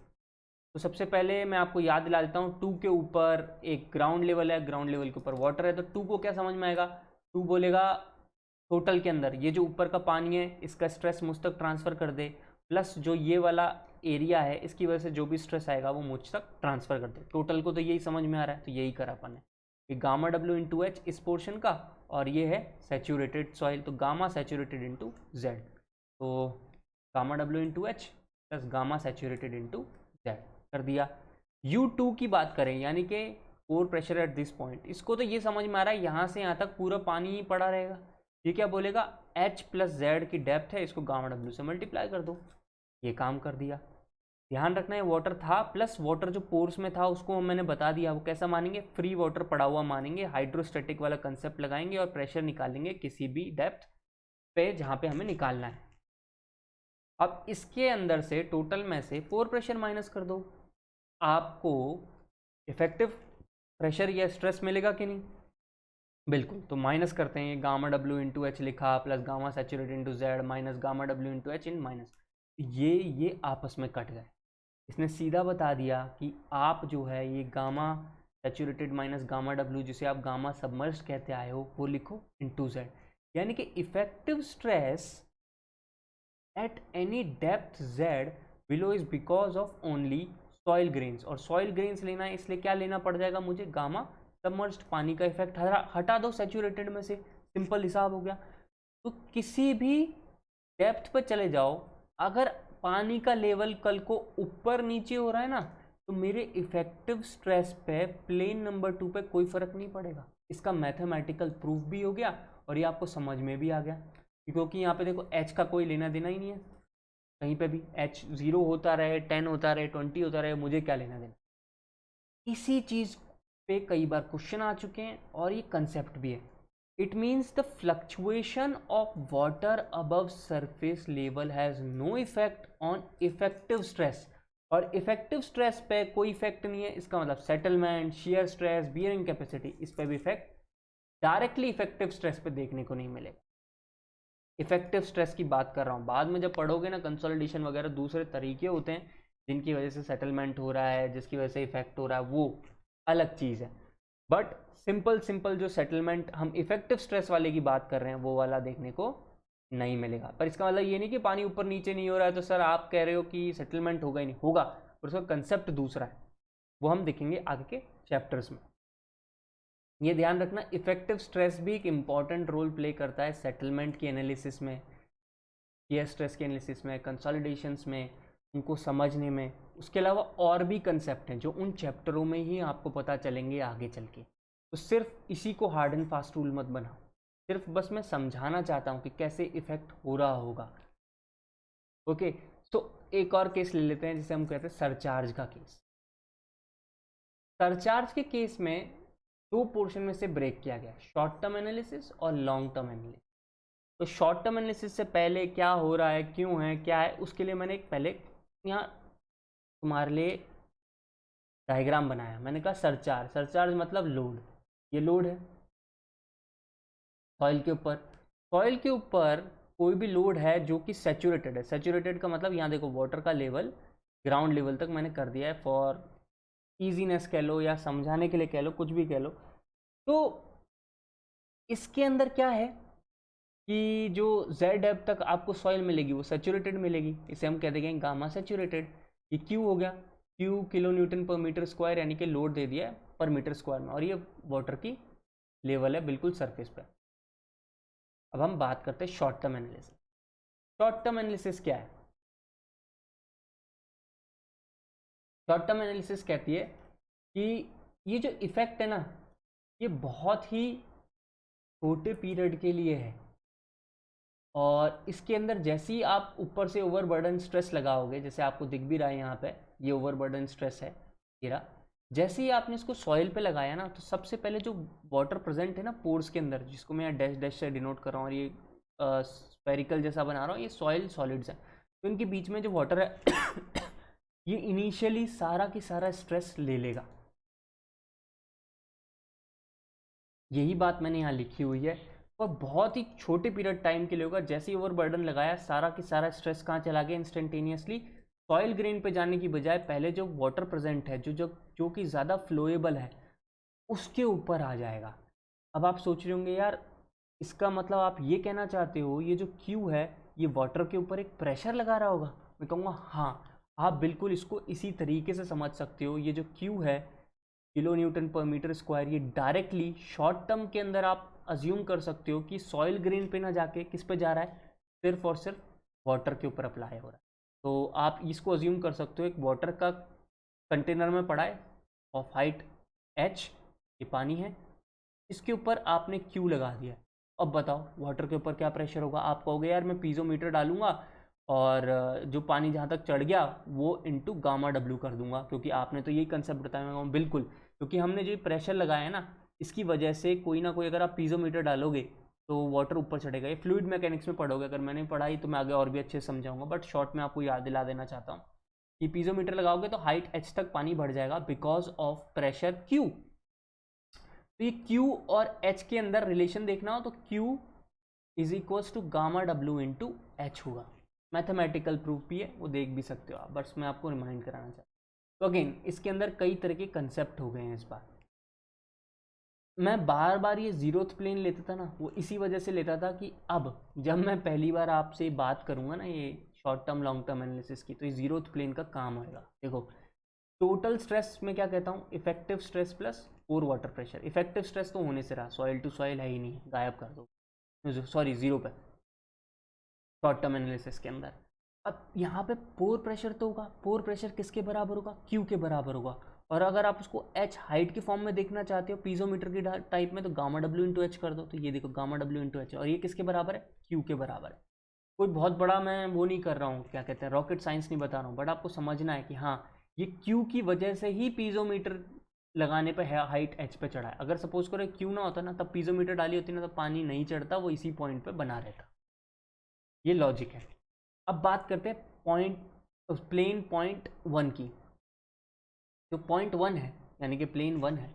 तो सबसे पहले मैं आपको याद दिला देता हूँ, 2 के ऊपर एक ग्राउंड लेवल है, ग्राउंड लेवल के ऊपर वाटर है, तो 2 को क्या समझ में आएगा? 2 बोलेगा टोटल के अंदर ये जो ऊपर का पानी है इसका स्ट्रेस मुझ तक ट्रांसफ़र कर दे, प्लस जो ये वाला एरिया है इसकी वजह से जो भी स्ट्रेस आएगा वो मुझ तक ट्रांसफ़र कर दे। टोटल को तो यही समझ में आ रहा है, तो यही करा अपन ने, ये गामा डब्ल्यू इंटू एच इस पोर्शन का, और ये है सैचुरेटेड सॉइल, तो गामा सैचुरेटेड इंटू जेड, तो gamma W into H plus gamma saturated into Z कर दिया। U2 की बात करें यानी कि pore pressure at this point, इसको तो ये समझ में आ रहा है यहाँ से यहाँ तक पूरा पानी ही पड़ा रहेगा। ये क्या बोलेगा? H प्लस जेड की डेप्थ है, इसको गामा डब्ल्यू से मल्टीप्लाई कर दो, ये काम कर दिया। ध्यान रखना है वाटर था, प्लस वाटर जो पोर्स में था उसको मैंने बता दिया, वो कैसा मानेंगे? फ्री वाटर पड़ा हुआ मानेंगे, हाइड्रोस्टैटिक वाला कंसेप्ट लगाएंगे और प्रेशर निकालेंगे किसी भी डेप्थ पे जहाँ पे हमें निकालना है। अब इसके अंदर से टोटल में से पोर प्रेशर माइनस कर दो, आपको इफेक्टिव प्रेशर या स्ट्रेस मिलेगा कि नहीं? बिल्कुल। तो माइनस करते हैं, गामा डब्ल्यू इंटू एच लिखा plus gamma saturated into Z minus gamma W into H in minus, ये आपस में कट गए। इसने सीधा बता दिया कि आप जो है ये gamma saturated minus gamma W, जिसे आप गामा सबमर्ज कहते आए हो, वो लिखो इंटू जेड, यानी कि effective stress at any depth Z below is because of only soil grains, और सॉइल ग्रेन्स लेना है इसलिए क्या लेना पड़ जाएगा मुझे? गामा सबमर्ज्ड, पानी का इफेक्ट हटा दो सैचुरेटेड में से, सिंपल हिसाब हो गया। तो किसी भी डेप्थ पर चले जाओ, अगर पानी का लेवल कल को ऊपर नीचे हो रहा है ना, तो मेरे इफेक्टिव स्ट्रेस पे प्लेन नंबर 2 पे कोई फर्क नहीं पड़ेगा। इसका मैथमेटिकल प्रूफ भी हो गया और ये आपको समझ में भी आ गया, क्योंकि यहाँ पे देखो एच का कोई लेना देना ही नहीं है, कहीं पे भी एच 0 होता रहे, 10 होता रहे, 20 होता रहे, मुझे क्या लेना देना। इसी चीज पे कई बार क्वेश्चन आ चुके हैं और ये कंसेप्ट भी है। It means the fluctuation of water above surface level has no effect on effective stress, और इफेक्टिव स्ट्रेस पे कोई इफेक्ट नहीं है। इसका मतलब settlement, shear stress, bearing capacity, इस पे भी इफेक्ट डायरेक्टली इफेक्टिव स्ट्रेस पे देखने को नहीं मिलेगा। इफेक्टिव स्ट्रेस की बात कर रहा हूँ, बाद में जब पढ़ोगे ना कंसोलिडेशन वगैरह, दूसरे तरीके होते हैं जिनकी वजह से सेटलमेंट हो रहा है, जिसकी वजह से इफेक्ट हो रहा है, वो अलग चीज़ है। बट सिंपल जो सेटलमेंट हम इफेक्टिव स्ट्रेस वाले की बात कर रहे हैं, वो वाला देखने को नहीं मिलेगा। पर इसका मतलब ये नहीं कि पानी ऊपर नीचे नहीं हो रहा है तो सर आप कह रहे हो कि सेटलमेंट होगा ही नहीं, होगा, पर उसका कंसेप्ट दूसरा है, वो हम देखेंगे आगे के चैप्टर्स में। ये ध्यान रखना, इफेक्टिव स्ट्रेस भी एक इंपॉर्टेंट रोल प्ले करता है सेटलमेंट की एनालिसिस में, शियर स्ट्रेस की एनालिसिस में, कंसोलिडेशंस में, उनको समझने में। उसके अलावा और भी कंसेप्ट हैं जो उन चैप्टरों में ही आपको पता चलेंगे आगे चल के। तो सिर्फ इसी को हार्ड एंड फास्ट रूल मत बनाओ, सिर्फ बस मैं समझाना चाहता हूँ कि कैसे इफेक्ट हो रहा होगा। ओके, तो एक और केस ले लेते हैं जिसे हम कहते हैं सरचार्ज का केस। सरचार्ज के केस में दो पोर्शन में से ब्रेक किया गया, शॉर्ट टर्म एनालिसिस और लॉन्ग टर्म एनालिसिस। तो शॉर्ट टर्म एनालिसिस से पहले क्या हो रहा है, क्यों है, क्या है, उसके लिए मैंने एक पहले यहाँ तुम्हारे लिए डायग्राम बनाया। मैंने कहा सरचार्ज, सरचार्ज मतलब लोड, ये लोड है सॉइल के ऊपर। सॉइल के ऊपर कोई भी लोड है जो कि सैचुरेटेड है। सैचुरेटेड का मतलब यहाँ देखो वाटर का लेवल ग्राउंड लेवल तक मैंने कर दिया है, फॉर ईजीनेस कह लो या समझाने के लिए कह लो, कुछ भी कह लो। तो इसके अंदर क्या है कि जो जेड डेप्थ तक आपको सॉइल मिलेगी वो सैचुरेटेड मिलेगी, इसे हम कह देंगे गामा सैचुरेटेड। ये क्यू हो गया, क्यू किलो न्यूटन पर मीटर स्क्वायर, यानी कि लोड दे दिया है पर मीटर स्क्वायर में, और ये वाटर की लेवल है बिल्कुल सरफेस पर। अब हम बात करते हैं short term analysis. Short term analysis क्या है? शॉर्ट टर्म एनालिसिस कहती है कि ये जो इफेक्ट है ना, ये बहुत ही छोटे पीरियड के लिए है, और इसके अंदर जैसे ही आप ऊपर से ओवरबर्डन स्ट्रेस लगाओगे, जैसे आपको दिख भी रहा है यहाँ पे, ये ओवरबर्डन स्ट्रेस है गिरा, जैसे ही आपने इसको सॉइल पे लगाया ना, तो सबसे पहले जो वाटर प्रेजेंट है ना पोर्स के अंदर, जिसको मैं यहाँ डैश डैश से डिनोट कर रहा हूँ, और ये स्फेरिकल जैसा बना रहा हूँ, ये सॉइल सॉलिड्स हैं, तो इनके बीच में जो वाटर है ये इनिशियली सारा की सारा स्ट्रेस ले लेगा। यही बात मैंने यहाँ लिखी हुई है, और बहुत ही छोटे पीरियड टाइम के लिए होगा। जैसे ही ओवरबर्डन लगाया, सारा की सारा स्ट्रेस कहाँ चला गया इंस्टेंटेनियसली, सॉइल ग्रेन पे जाने की बजाय पहले जो वाटर प्रेजेंट है, जो कि ज़्यादा फ्लोएबल है, उसके ऊपर आ जाएगा। अब आप सोच रहे होंगे यार, इसका मतलब आप ये कहना चाहते हो ये जो क्यू है ये वाटर के ऊपर एक प्रेशर लगा रहा होगा? मैं कहूँगा हाँ, आप बिल्कुल इसको इसी तरीके से समझ सकते हो। ये जो क्यू है किलो न्यूटन पर मीटर स्क्वायर, ये डायरेक्टली शॉर्ट टर्म के अंदर आप अज्यूम कर सकते हो कि सॉइल ग्रेन पे ना जाके किस पे जा रहा है, सिर्फ और सिर्फ वाटर के ऊपर अप्लाई हो रहा है। तो आप इसको अज्यूम कर सकते हो एक वाटर का कंटेनर में पड़ा है ऑफ हाइट h, ये पानी है, इसके ऊपर आपने क्यू लगा दिया। अब बताओ वाटर के ऊपर क्या प्रेशर होगा? आप कहोगे यार मैं पीजोमीटर डालूंगा और जो पानी जहाँ तक चढ़ गया वो इंटू गामा डब्ल्यू कर दूंगा, क्योंकि आपने तो यही कंसेप्ट बताया। बिल्कुल, क्योंकि हमने जो प्रेशर लगाया है ना, इसकी वजह से कोई ना कोई, अगर आप पीजोमीटर डालोगे तो वाटर ऊपर चढ़ेगा। ये फ्लूइड मैकेनिक्स में पढ़ोगे, अगर मैंने पढ़ाई तो मैं आगे और भी अच्छे से समझाऊंगा, बट शॉर्ट में आपको याद दिला देना चाहता हूँ कि पीजोमीटर लगाओगे तो हाइट h तक पानी बढ़ जाएगा बिकॉज ऑफ प्रेशर q। तो ये q और h के अंदर रिलेशन देखना हो तो q is equals to gamma W into H होगा। मैथमेटिकल प्रूफ भी है, वो देख भी सकते हो आप, बस मैं आपको रिमाइंड कराना चाहता हूँ। तो अगेन इसके अंदर कई तरह के कंसेप्ट हो गए हैं। इस बार मैं बार बार ये जीरोथ प्लेन लेता था ना, वो इसी वजह से लेता था कि अब जब मैं पहली बार आपसे बात करूंगा ना ये short term long term analysis की, तो ये जीरोथ प्लेन का काम आएगा। देखो टोटल स्ट्रेस में क्या कहता हूँ, effective stress plus pore water pressure. Effective stress तो होने से रहा, सॉइल टू सॉइल है ही नहीं, गायब कर दो, सॉरी जीरो पे शॉर्ट टर्म एनालिसिस के अंदर। अब यहाँ पे पोर प्रेशर तो होगा, पोर प्रेशर किसके बराबर होगा, क्यू के बराबर होगा। और अगर आप उसको एच हाइट के फॉर्म में देखना चाहते हो पीजोमीटर की टाइप में, तो गामा डब्ल्यू इंटू एच कर दो, तो ये देखो गामा डब्ल्यू इंटू एच, और ये किसके बराबर है, क्यू के बराबर है। कोई बहुत बड़ा मैं वो नहीं कर रहा हूँ, क्या कहते हैं, रॉकेट साइंस नहीं बता रहा हूँ, बट आपको समझना है कि हाँ ये क्यू की वजह से ही पीजोमीटर लगाने पे हाइट एच पे चढ़ा है। अगर सपोज करो क्यू ना होता ना, तब पीजोमीटर डाली होती ना, तो पानी नहीं चढ़ता, वो इसी पॉइंट पे बना रहता। ये लॉजिक है। अब बात करते हैं प्लेन पॉइंट वन की। जो पॉइंट वन है यानी कि प्लेन वन है,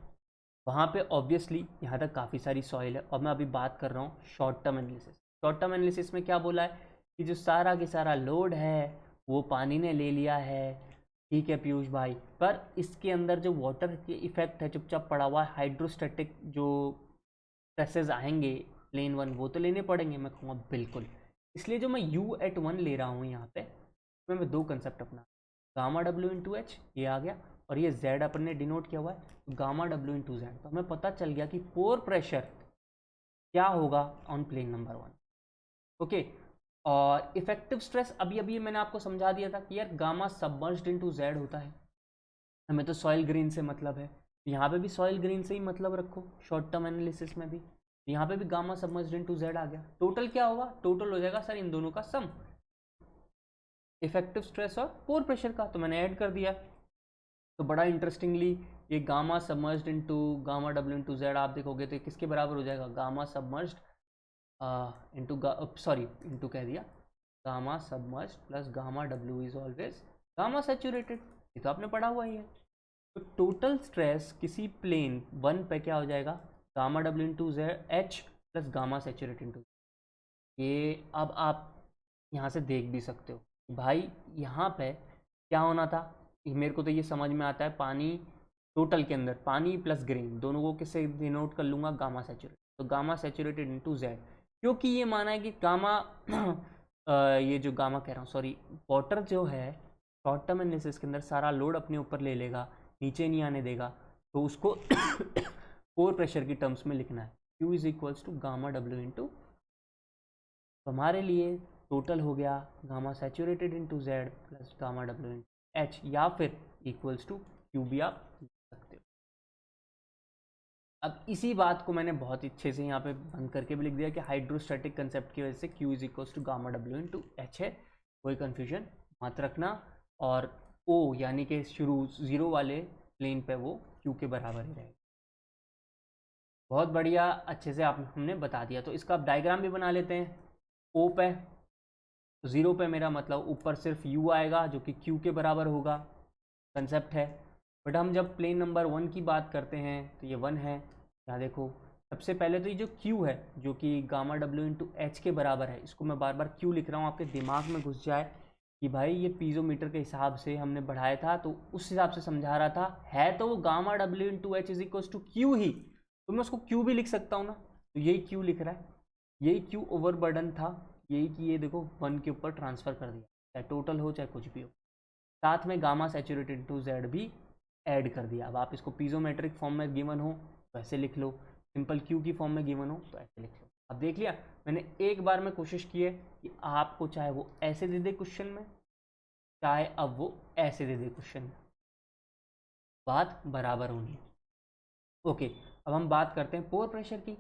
वहाँ पे ऑब्वियसली यहाँ तक काफ़ी सारी सॉइल है, और मैं अभी बात कर रहा हूँ short term analysis. Short term analysis में क्या बोला है कि जो सारा के सारा लोड है वो पानी ने ले लिया है, ठीक है पीयूष भाई, पर इसके अंदर जो वाटर के इफेक्ट है चुपचाप पड़ा हुआ है, हाइड्रोस्टैटिक जो स्ट्रेसेस आएंगे प्लेन वन वो तो लेने पड़ेंगे। मैं कहूँगा बिल्कुल, इसलिए जो मैं यू एट वन ले रहा हूँ यहाँ पे, इसमें मैं दो कंसेप्ट अपना, गामा डब्ल्यू इंटू एच ये आ गया, और ये जेड अपन ने डिनोट किया हुआ है गामा डब्ल्यू इंटू जेड। तो हमें पता चल गया कि पोर प्रेशर क्या होगा on plane number one. Okay, और इफेक्टिव स्ट्रेस अभी अभी मैंने आपको समझा दिया था कि यार गामा सबमर्ज्ड इनटू जेड होता है, हमें तो सॉइल ग्रेन से मतलब है, यहाँ पे भी सॉइल ग्रेन से ही मतलब रखो शॉर्ट टर्म एनालिसिस में भी। यहाँ पे भी गामा सबमर्ज्ड इनटू जेड आ गया। टोटल क्या होगा, टोटल हो जाएगा सर इन दोनों का सम, इफेक्टिव स्ट्रेस और पोर प्रेशर का, तो मैंने ऐड कर दिया। तो बड़ा इंटरेस्टिंगली ये gamma submerged into gamma W into Z आप देखोगे तो किसके बराबर हो जाएगा, gamma submerged into sorry into कह दिया, gamma submerged plus gamma W is always gamma saturated, ये तो आपने पढ़ा हुआ ही है। तो टोटल स्ट्रेस किसी प्लेन वन पे क्या हो जाएगा, gamma W into Z H plus gamma saturated into, ये अब आप यहाँ से देख भी सकते हो भाई यहाँ पे क्या होना था। मेरे को तो ये समझ में आता है, पानी टोटल के अंदर पानी प्लस ग्रेन दोनों को किससे डिनोट कर लूँगा, गामा सैचुरेटेड, तो गामा सैचुरेटेड इनटू जेड, क्योंकि ये माना है कि गामा ये जो गामा कह रहा हूँ सॉरी, वाटर जो है शॉर्ट टर्म एनालिसिस के अंदर सारा लोड अपने ऊपर ले लेगा, नीचे नहीं आने देगा, तो उसको पोर प्रेशर की टर्म्स में लिखना है, Q is equals to gamma W into, तो हमारे लिए टोटल हो गया gamma saturated into Z plus gamma W into H, या फिर इक्वल्स टू क्यू भी आप लिख सकते हो। अब इसी बात को मैंने बहुत अच्छे से यहाँ पे बंद करके भी लिख दिया कि हाइड्रोस्टैटिक कंसेप्ट की वजह से Q is equals to gamma W into H है, कोई कन्फ्यूजन मत रखना। और ओ यानी कि शुरू जीरो वाले प्लेन पे वो क्यू के बराबर ही रहेगा। बहुत बढ़िया, अच्छे से आप हमने बता दिया। तो इसका डायग्राम भी बना लेते हैं। ओ पे ज़ीरो पे मेरा मतलब ऊपर सिर्फ u आएगा जो कि q के बराबर होगा, कंसेप्ट है। बट हम जब प्लेन नंबर वन की बात करते हैं तो ये वन है। यहाँ देखो सबसे पहले तो ये जो q है जो कि गामा डब्ल्यू इंटू एच के बराबर है, इसको मैं बार बार q लिख रहा हूँ आपके दिमाग में घुस जाए कि भाई ये पीजोमीटर के हिसाब से हमने बढ़ाया था, तो उस हिसाब से समझा रहा था, है तो वो gamma W into H is equals to Q ही, तो मैं उसको q भी लिख सकता हूँ ना, तो यही q लिख रहा है, यही q ओवर बर्डन था, यही कि ये देखो वन के ऊपर ट्रांसफ़र कर दिया, चाहे टोटल हो चाहे कुछ भी हो, साथ में गामा सैचुरेटेड टू जेड भी ऐड कर दिया। अब आप इसको पीजोमेट्रिक फॉर्म में गिवन हो तो ऐसे लिख लो, सिंपल क्यू की फॉर्म में गिवन हो तो ऐसे लिख लो। अब देख लिया मैंने एक बार में कोशिश की है कि आपको चाहे वो ऐसे दे दे क्वेश्चन में, चाहे अब वो ऐसे दे दे क्वेश्चन में, बात बराबर होनी है। ओके, अब हम बात करते हैं पोर प्रेशर की।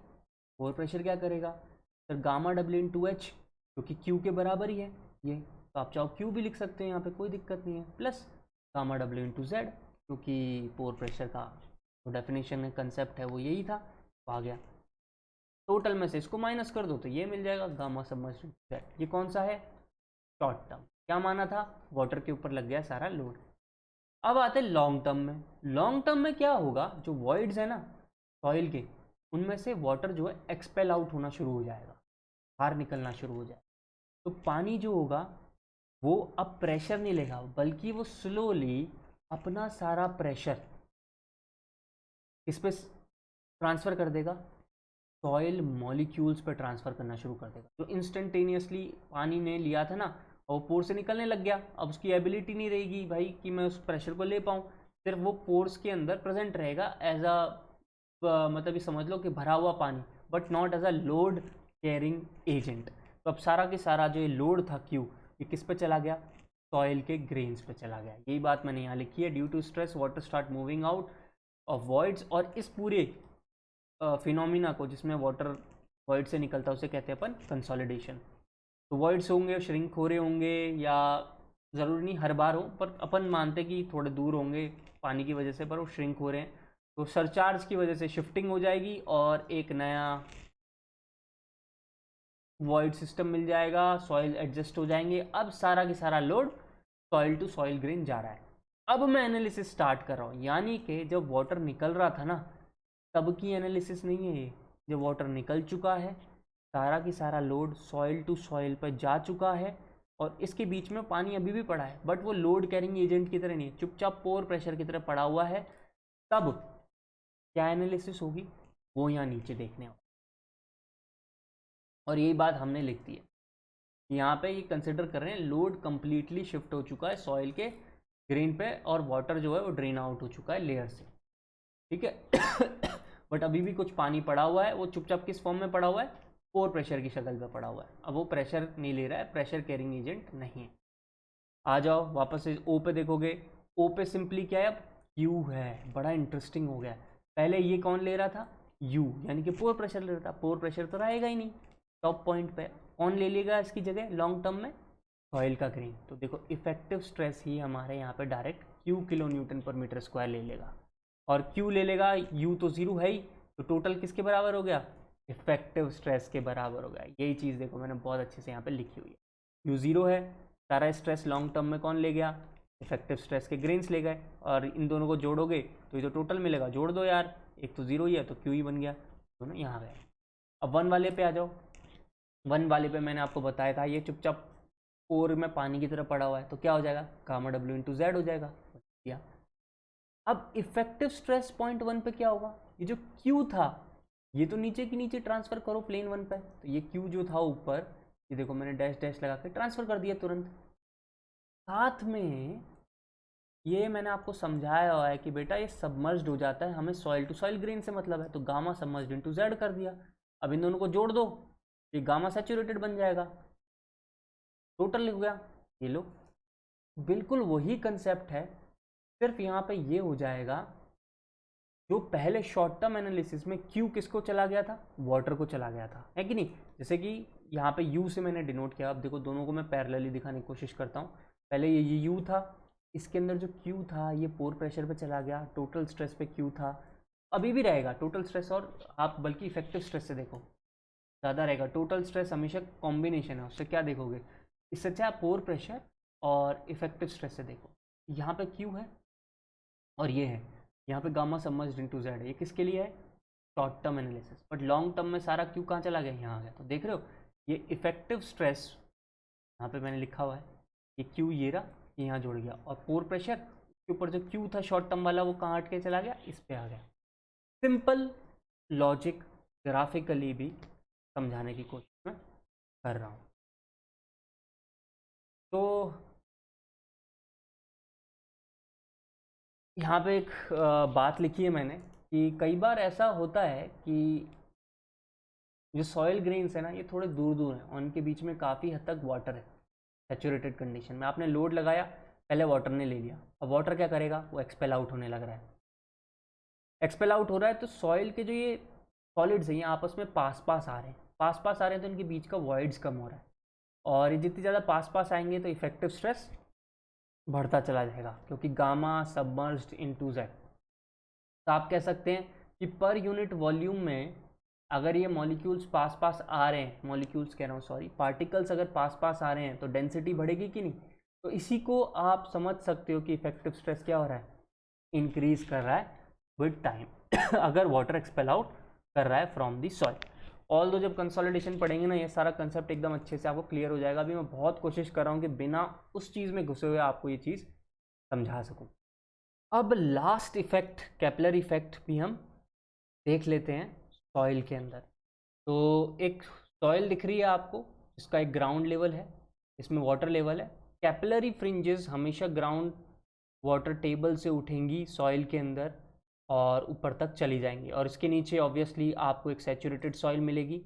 पोर प्रेशर क्या करेगा sir, gamma W into H जो कि क्यू के बराबर ही है ये, तो आप चाहो क्यू भी लिख सकते हैं यहाँ पे, कोई दिक्कत नहीं है, plus gamma W into Z, क्योंकि पोर प्रेशर का जो डेफिनेशन कंसेप्ट है वो यही था, तो आ गया। टोटल में से इसको माइनस कर दो तो ये मिल जाएगा गामा सबमर्ज्ड इंटू जेड। ये कौन सा है, शॉर्ट टर्म। क्या माना था, वाटर के ऊपर लग गया सारा लोड। अब आते हैं लॉन्ग टर्म में। लॉन्ग टर्म में क्या होगा, जो वॉइड्स है ना सॉइल के, उनमें से वाटर जो है एक्सपेल आउट होना शुरू हो जाएगा, बाहर निकलना शुरू हो जाएगा। तो पानी जो होगा वो अब प्रेशर नहीं लेगा, बल्कि वो स्लोली अपना सारा प्रेशर किस पे ट्रांसफ़र कर देगा, सॉइल मॉलिक्यूल्स पर ट्रांसफ़र करना शुरू कर देगा। जो इंस्टेंटेनियसली पानी ने लिया था ना और पोर से निकलने लग गया, अब उसकी एबिलिटी नहीं रहेगी भाई कि मैं उस प्रेशर को ले पाऊँ, सिर्फ वो पोर्स के अंदर प्रेजेंट रहेगा एज अ मतलब ये समझ लो कि भरा हुआ पानी, but not as a load carrying agent. तो अब सारा के सारा जो ये लोड था क्यू, ये किस पे चला गया, सॉइल के ग्रेन्स पे चला गया। यही बात मैंने यहाँ लिखी है, due to stress water start moving out of voids. और इस पूरे फिनोमिना को जिसमें वाटर वॉइड से निकलता है उसे कहते हैं अपन कंसोलिडेशन। तो वॉइड्स होंगे, श्रिंक हो रहे होंगे, या ज़रूरी नहीं हर बार हो, पर अपन मानते कि थोड़े दूर होंगे पानी की वजह से, पर वो श्रिंक हो रहे हैं, तो सरचार्ज की वजह से शिफ्टिंग हो जाएगी और एक नया वॉइड सिस्टम मिल जाएगा, सॉइल एडजस्ट हो जाएंगे। अब सारा की सारा load soil to soil grain जा रहा है। अब मैं एनालिसिस स्टार्ट कर रहा हूँ, यानी कि जब वाटर निकल रहा था ना तब की एनालिसिस नहीं है ये। जब वाटर निकल चुका है, सारा की सारा लोड सॉइल टू सॉइल पर जा चुका है और इसके बीच में पानी अभी भी पड़ा है, बट वो लोड कैरिंग एजेंट की तरह नहीं है, चुपचाप पोर प्रेशर की तरह पड़ा हुआ है। तब क्या एनालिसिस होगी वो यहाँ नीचे देखने होगा, और यही बात हमने लिख दी है। यहाँ पे ये कंसिडर कर रहे हैं लोड कंप्लीटली शिफ्ट हो चुका है सॉइल के ग्रेन पे और वाटर जो है वो ड्रेन आउट हो चुका है लेयर से, ठीक है। बट अभी भी कुछ पानी पड़ा हुआ है, वो चुपचाप किस फॉर्म में पड़ा हुआ है, पोर प्रेशर की शक्ल पे पड़ा हुआ है। अब वो प्रेशर नहीं ले रहा है, प्रेशर कैरिंग एजेंट नहीं है। आ जाओ वापस से ओ पे देखोगे, ओ पे सिंपली क्या है, अब क्यू है। बड़ा इंटरेस्टिंग हो गया, पहले ये कौन ले रहा था, यू, यानी कि पोर प्रेशर ले रहा था। पोर प्रेशर तो रहेगा ही नहीं टॉप पॉइंट पे, कौन ले लेगा इसकी जगह लॉन्ग टर्म में, सॉइल का ग्रेन। तो देखो इफेक्टिव स्ट्रेस ही हमारे यहाँ पे डायरेक्ट क्यू किलो न्यूटन पर मीटर स्क्वायर ले लेगा, और क्यू ले लेगा, यू तो जीरो है ही, तो टोटल किसके बराबर हो गया, इफेक्टिव स्ट्रेस के बराबर हो गया। यही चीज़ देखो मैंने बहुत अच्छे से यहाँ पे लिखी हुई है, यू जीरो है, सारा स्ट्रेस लॉन्ग टर्म में कौन ले गया, इफेक्टिव स्ट्रेस के ग्रेन्स ले गए, और इन दोनों को जोड़ोगे तो ये तो टोटल मिलेगा, जोड़ दो यार, एक तो जीरो ही है तो क्यू ही बन गया, दोनों यहाँ गए। अब वन वाले पे आ जाओ, वन वाले पे मैंने आपको बताया था ये चुपचाप पोर में पानी की तरह पड़ा हुआ है, तो क्या हो जाएगा, गामा डब्ल्यू इंटू जेड हो जाएगा। अब इफेक्टिव स्ट्रेस पॉइंट वन पे क्या होगा, ये जो क्यू था ये तो नीचे की नीचे ट्रांसफर करो प्लेन वन पे, तो ये क्यू जो था ऊपर, ये देखो मैंने डैश डैश लगा के ट्रांसफर कर दिया तुरंत। साथ में ये मैंने आपको समझाया हुआ है कि बेटा ये सबमर्ज्ड हो जाता है, हमें सॉइल टू सॉइल ग्रेन से मतलब है, तो गामा सबमर्ज्ड इनटू जेड कर दिया। अब इन दोनों को जोड़ दो, ये गामा सैचुरेटेड बन जाएगा, टोटल लिख गया। ये लो बिल्कुल वही कंसेप्ट है, सिर्फ यहाँ पे ये हो जाएगा जो पहले शॉर्ट टर्म एनालिसिस में क्यू किसको चला गया था, वाटर को चला गया था, है कि नहीं। जैसे कि यहाँ पे यू से मैंने डिनोट किया, अब देखो दोनों को मैं पैरेलली दिखाने की कोशिश करता हूँ। पहले ये यू था, इसके अंदर जो क्यू था ये पोर प्रेशर पे चला गया, टोटल स्ट्रेस पे क्यू था, अभी भी रहेगा टोटल स्ट्रेस, और आप बल्कि इफेक्टिव स्ट्रेस से देखो ज़्यादा रहेगा। टोटल स्ट्रेस हमेशा कॉम्बिनेशन है, उससे क्या देखोगे, इससे अच्छा पोर प्रेशर और इफेक्टिव स्ट्रेस से देखो। यहाँ पे क्यू है और ये है, यहाँ पे गामा सबमर्ज्ड इनटू जेड है, ये किसके लिए है, short term analysis. But long term में सारा क्यू कहाँ चला गया, यहाँ आ गया। तो देख रहे हो ये इफेक्टिव स्ट्रेस यहाँ पे मैंने लिखा हुआ है, ये क्यू ये रहा, ये यहाँ जुड़ गया, और पोर प्रेशर के ऊपर जो क्यू था शॉर्ट टर्म वाला वो कहाँ हट के चला गया, इस पे आ गया। सिंपल लॉजिक ग्राफिकली भी समझाने की कोशिश मैं कर रहा हूँ। तो यहाँ पे एक बात लिखी है मैंने कि कई बार ऐसा होता है कि जो सॉइल ग्रेन्स है ना ये थोड़े दूर दूर हैं और उनके बीच में काफ़ी हद तक वाटर है सैचुरेटेड कंडीशन में। आपने लोड लगाया, पहले वाटर ने ले लिया, अब वाटर क्या करेगा, वो एक्सपेल आउट होने लग रहा है। एक्सपेल आउट हो रहा है तो सॉइल के जो ये सॉलिड्स हैं ये आपस में पास पास आ रहे हैं, पास पास आ रहे हैं, तो इनके बीच का वॉइड्स कम हो रहा है, और ये जितनी ज़्यादा पास पास आएंगे तो इफेक्टिव स्ट्रेस बढ़ता चला जाएगा, क्योंकि गामा सबमर्ज्ड इनटू जेड। तो आप कह सकते हैं कि पर यूनिट वॉल्यूम में अगर ये मॉलिक्यूल्स पास पास आ रहे हैं, मॉलिक्यूल्स कह रहा हूँ सॉरी, पार्टिकल्स अगर पास पास आ रहे हैं तो डेंसिटी बढ़ेगी कि नहीं। तो इसी को आप समझ सकते हो कि इफेक्टिव स्ट्रेस क्या हो रहा है, इंक्रीज कर रहा है विद टाइम अगर वाटर एक्सपेल आउट कर रहा है फ्रॉम दी सॉइल। ऑल दो जब कंसोलिडेशन पढ़ेंगे ना ये सारा कंसेप्ट एकदम अच्छे से आपको क्लियर हो जाएगा। अभी मैं बहुत कोशिश कर रहा हूँ कि बिना उस चीज़ में घुसे हुए आपको ये चीज़ समझा सकूँ। अब लास्ट इफेक्ट कैपिलरी इफेक्ट भी हम देख लेते हैं सॉइल के अंदर। तो एक सॉइल दिख रही है आपको, इसका एक ग्राउंड लेवल है, इसमें वाटर लेवल है। कैपिलरी फ्रिंजेस हमेशा ग्राउंड वाटर टेबल से उठेंगी सॉइल के अंदर और ऊपर तक चली जाएंगी, और इसके नीचे ऑब्वियसली आपको एक सैचुरेटेड सॉइल मिलेगी।